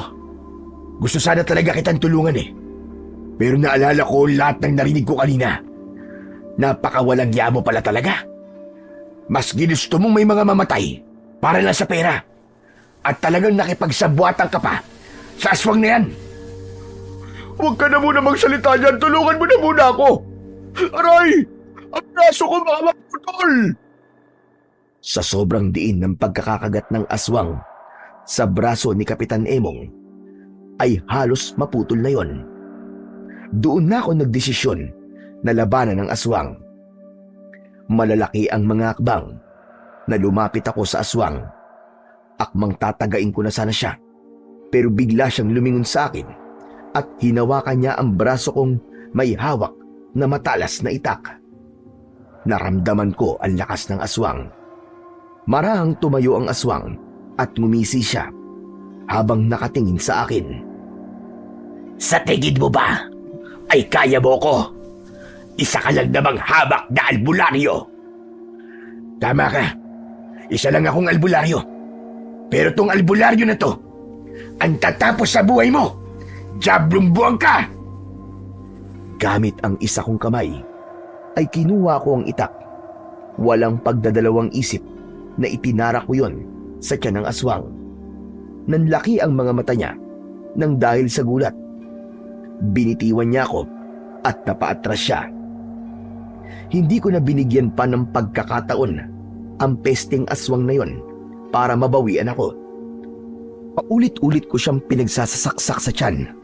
gusto sana talaga kitang tulungan eh. Pero naalala ko lahat ng narinig ko kanina. Napakawalang ya mo pala talaga. Mas ginusto mong may mga mamatay para lang sa pera. At talagang nakipagsabuatan ka pa sa aswang na yan. Huwag ka na muna magsalita dyan. Tulungan mo na muna ako. Aray! Ang braso ko baka maputol! Sa sobrang diin ng pagkakakagat ng aswang sa braso ni Kapitan Emong, ay halos maputol na yon. Doon na ako nagdesisyon na labanan ang aswang. Malalaki ang mga akbang na lumapit ako sa aswang. Akmang tatagain ko na sana siya, pero bigla siyang lumingon sa akin at hinawakan niya ang braso kong may hawak na matalas na itak. Naramdaman ko ang lakas ng aswang. Marahang tumayo ang aswang at ngumisi siya habang nakatingin sa akin. Sa tingin mo ba ay kaya mo ko? Isa ka lang namang habak na albularyo. Tama ka. Isa lang akong albularyo. Pero tong albularyo na to, ang tatapos sa buhay mo, Diablong buwang ka! Gamit ang isa kong kamay, ay kinuha ko ang itak. Walang pagdadalawang isip na itinara ko yon sa tiyan ng aswang. Nanlaki ang mga mata niya nang dahil sa gulat. Binitiwan niya ako at napaatras siya. Hindi ko na binigyan pa ng pagkakataon ang pesteng aswang na yon para mabawian ako. Paulit-ulit ko siyang pinagsasaksak sa tiyan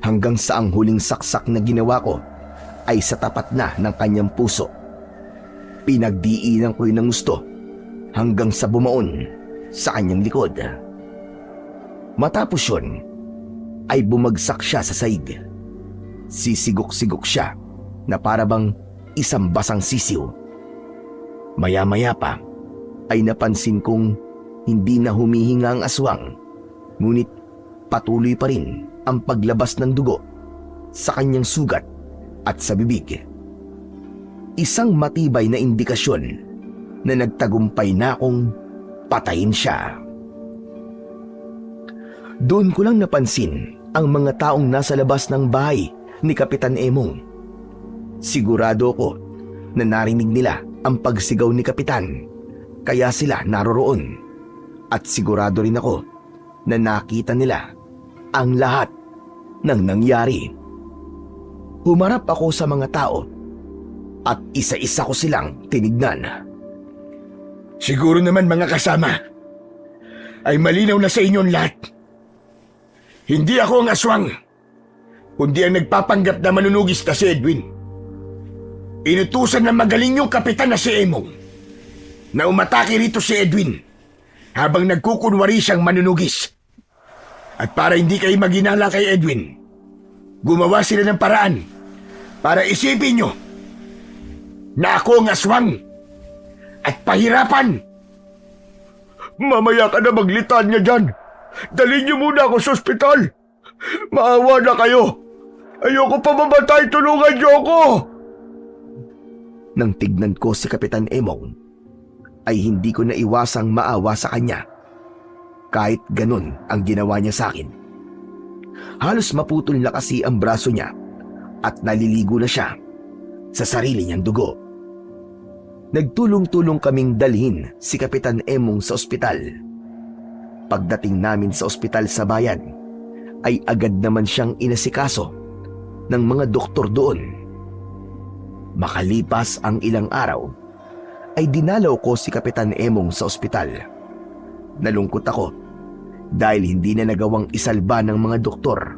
hanggang sa ang huling saksak na ginawa ko ay sa tapat na ng kanyang puso. Pinagdiinan ko yun ng gusto hanggang sa bumaon sa kanyang likod. Matapos yun, ay bumagsak siya sa saig. Sisigok-sigok siya na parabang isang basang sisiw. Maya-maya pa ay napansin kong hindi na humihinga ang aswang, ngunit patuloy pa rin ang paglabas ng dugo sa kanyang sugat at sa bibig. Isang matibay na indikasyon na nagtagumpay na akong patayin siya. Doon ko lang napansin ang mga taong nasa labas ng bahay ni Kapitan Emong. Sigurado ko na narinig nila ang pagsigaw ni Kapitan, kaya sila naroroon. At sigurado rin ako na nakita nila ang lahat ng nangyari. Humarap ako sa mga tao at isa-isa ko silang tinignan. Siguro naman mga kasama, ay malinaw na sa inyong lahat. Hindi ako ang aswang, kundi ang nagpapanggap na manunugis na si Edwin. Inutusan ng magaling yung kapitan na si Emong na umatake rito si Edwin habang nagkukunwari siyang manunugis. At para hindi kayo maginala kay Edwin, gumawa sila ng paraan para isipin nyo na ako ang aswang at pahirapan. Mamaya ka na maglitanya dyan. Dalhin niyo muna ako sa ospital. Maawa na kayo. Ayoko pa mamatay, tulungan niyo ako. Nang tignan ko si Kapitan Emong, ay hindi ko naiwasang maawa sa kanya. Kahit ganun ang ginawa niya sa akin. Halos maputol na kasi ang braso niya at naliligo na siya sa sarili niyang dugo. Nagtulong-tulong kaming dalhin si Kapitan Emong sa ospital. Pagdating namin sa ospital sa bayan, ay agad naman siyang inasikaso ng mga doktor doon. Makalipas ang ilang araw, ay dinalaw ko si Kapitan Emong sa ospital. Nalungkot ako dahil hindi na nagawang isalba ng mga doktor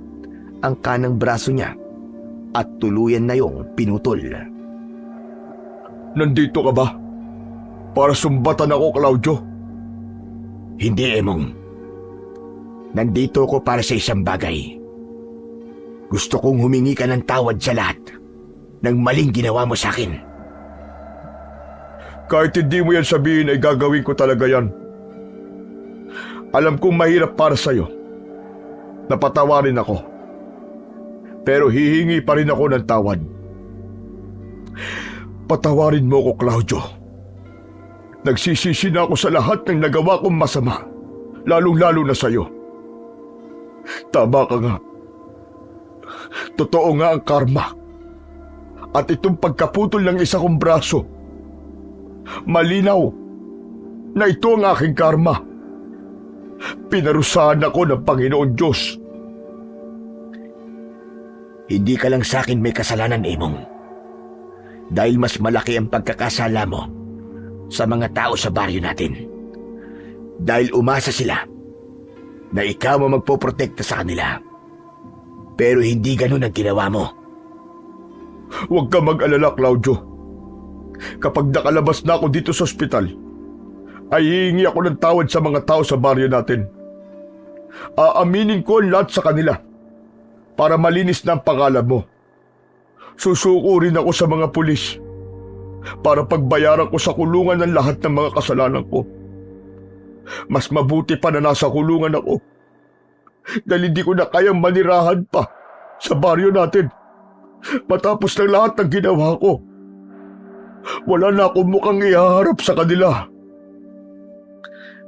ang kanang braso niya at tuluyan na yung pinutol. Nandito ka ba? Para sumbatan ako, Claudio? Hindi, Emong. Nandito ko para sa isang bagay. Gusto kong humingi ka ng tawad sa lahat ng maling ginawa mo sa akin. Kahit hindi mo yan sabihin ay gagawin ko talaga yan. Alam kong mahirap para sa'yo. Napatawarin ako. Pero hihingi pa rin ako ng tawad. Patawarin mo ko, Claudio. Nagsisisi na ako sa lahat ng nagawa kong masama, lalong-lalo na sa'yo. Tama ka nga. Totoo nga ang karma. At itong pagkaputol ng isa kong braso, malinaw na ito ang aking karma. Pinarusahan ako ng Panginoon Diyos. Hindi ka lang sa akin may kasalanan, Emong. Dahil mas malaki ang pagkakasala mo sa mga tao sa baryo natin. Dahil umasa sila na ikaw ang magpoprotekta sa kanila. Pero hindi ganun ang ginawa mo. Huwag ka mag-alala, Claudio. Kapag nakalabas na ako dito sa ospital, ay hihingi ako ng tawad sa mga tao sa baryo natin. Aaminin ko ang lahat sa kanila para malinis na ang pangalan mo. Susuko rin ako sa mga pulis para pagbayaran ko sa kulungan ng lahat ng mga kasalanan ko. Mas mabuti pa na nasa kulungan ako dahil hindi ko na kayang manirahan pa sa baryo natin matapos ng lahat ng ginawa ko. Wala na akong mukhang ihaharap sa kanila.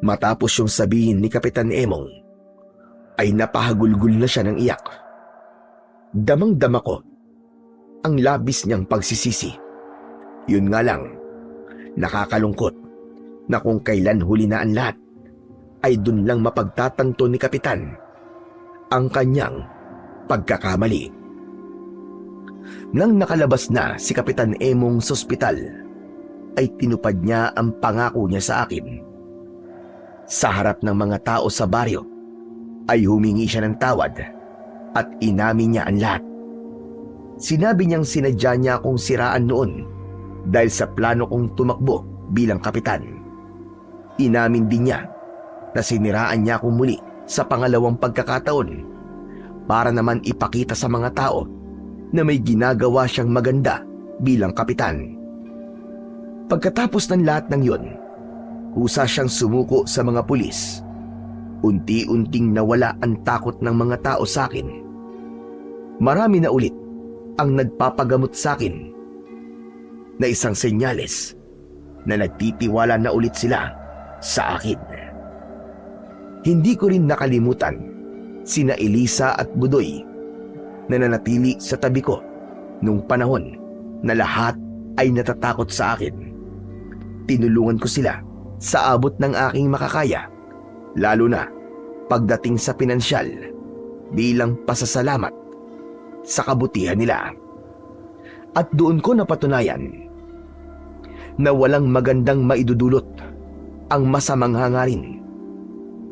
Matapos yung sabihin ni Kapitan Emong, ay napahagulgul na siya ng iyak. Damang-dama ko ang labis niyang pagsisisi. Yun nga lang, nakakalungkot na kung kailan huli na ang lahat, ay dun lang mapagtatanto ni Kapitan ang kanyang pagkakamali. Nang nakalabas na si Kapitan Emong sa ospital, ay tinupad niya ang pangako niya sa akin. Sa harap ng mga tao sa baryo, ay humingi siya ng tawad at inamin niya ang lahat. Sinabi niyang sinadya niya akong siraan noon dahil sa plano kong tumakbo bilang kapitan. Inamin din niya na siniraan niya akong muli sa pangalawang pagkakataon para naman ipakita sa mga tao na may ginagawa siyang maganda bilang kapitan. Pagkatapos ng lahat ng yun, kusa siyang sumuko sa mga pulis. Unti-unting nawala ang takot ng mga tao sa akin. Marami na ulit ang nagpapagamot sa akin na isang senyales na nagtitiwala na ulit sila sa akin. Hindi ko rin nakalimutan sina Elisa at Budoy na nanatili sa tabi ko nung panahon na lahat ay natatakot sa akin. Tinulungan ko sila sa abot ng aking makakaya, lalo na pagdating sa pinansyal bilang pasasalamat sa kabutihan nila. At doon ko napatunayan na walang magandang maidudulot ang masamang hangarin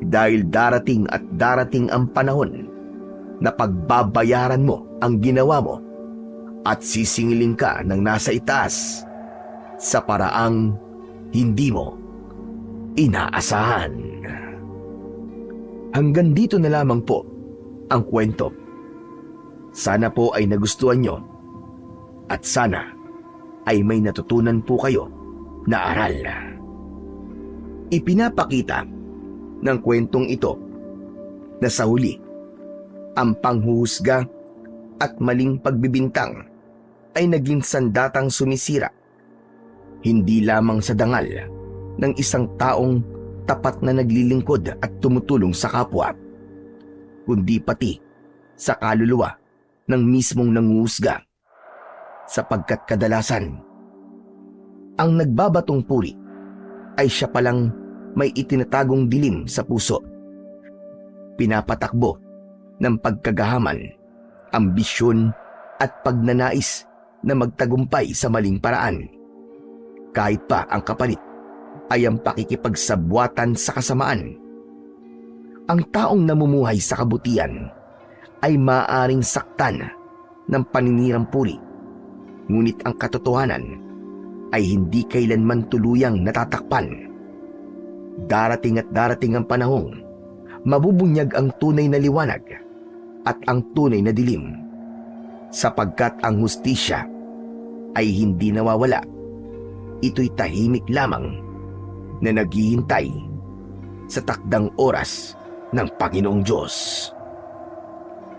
dahil darating at darating ang panahon na pagbabayaran mo ang ginawa mo at sisingilin ka ng nasa itaas sa paraang hindi mo inaasahan. Hanggang dito na lamang po ang kwento. Sana po ay nagustuhan nyo at sana ay may natutunan po kayo na aral. Ipinapakita ng kwentong ito na sa huli, ang panghuhusga at maling pagbibintang ay naging sandatang sumisira hindi lamang sa dangal ng isang taong tapat na naglilingkod at tumutulong sa kapwa, kundi pati sa kaluluwa ng mismong nanguhusga, sapagkat kadalasan ang nagbabatong puri ay siya palang may itinatagong dilim sa puso. Pinapatakbo ng pagkagahaman, ambisyon at pagnanais na magtagumpay sa maling paraan. Kahit pa ang kapalit ay ang pakikipagsabwatan sa kasamaan. Ang taong namumuhay sa kabutihan ay maaaring saktan ng paninirang puri, ngunit ang katotohanan ay hindi kailanman tuluyang natatakpan. Darating at darating ang panahong mabubunyag ang tunay na liwanag at ang tunay na dilim, sapagkat ang hustisya ay hindi nawawala. Ito'y tahimik lamang na naghihintay sa takdang oras ng Panginoong Diyos.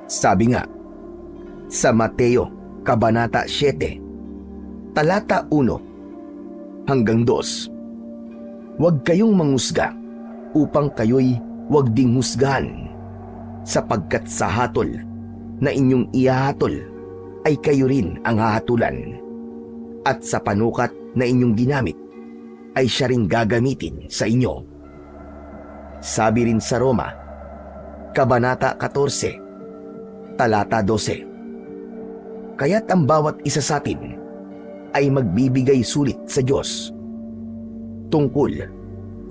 Sabi nga sa Mateo Kabanata 7, talata 1 hanggang 2, huwag kayong manghusga upang kayo'y huwag ding husgahan, sapagkat sa hatol na inyong ihahatol ay kayo rin ang hahatulan, at sa panukat na inyong ginamit ay siya rin gagamitin sa inyo. Sabi rin sa Roma, Kabanata 14, talata 12, kaya't ang bawat isa sa atin ay magbibigay sulit sa Diyos tungkol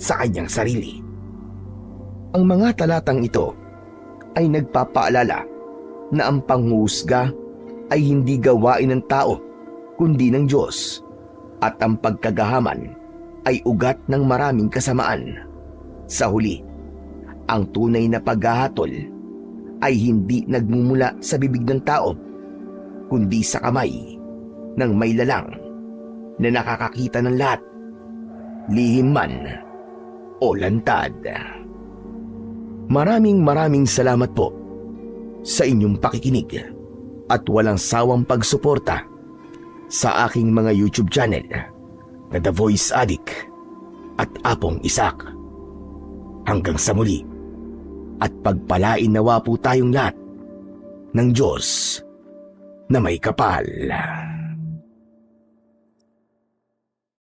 sa kanyang sarili. Ang mga talatang ito ay nagpapaalala na ang panghusga ay hindi gawain ng tao kundi ng Diyos at ang pagkagahaman ay ugat ng maraming kasamaan. Sa huli, ang tunay na paghahatol ay hindi nagmumula sa bibig ng tao kundi sa kamay ng may lalang na nakakakita ng lahat, lihim man o lantad. Maraming salamat po sa inyong pakikinig at walang sawang pagsuporta sa aking mga YouTube channel na The Voice Addict at Apong Isak. Hanggang sa muli at pagpalain nawa po tayong lahat ng Diyos na may kapal.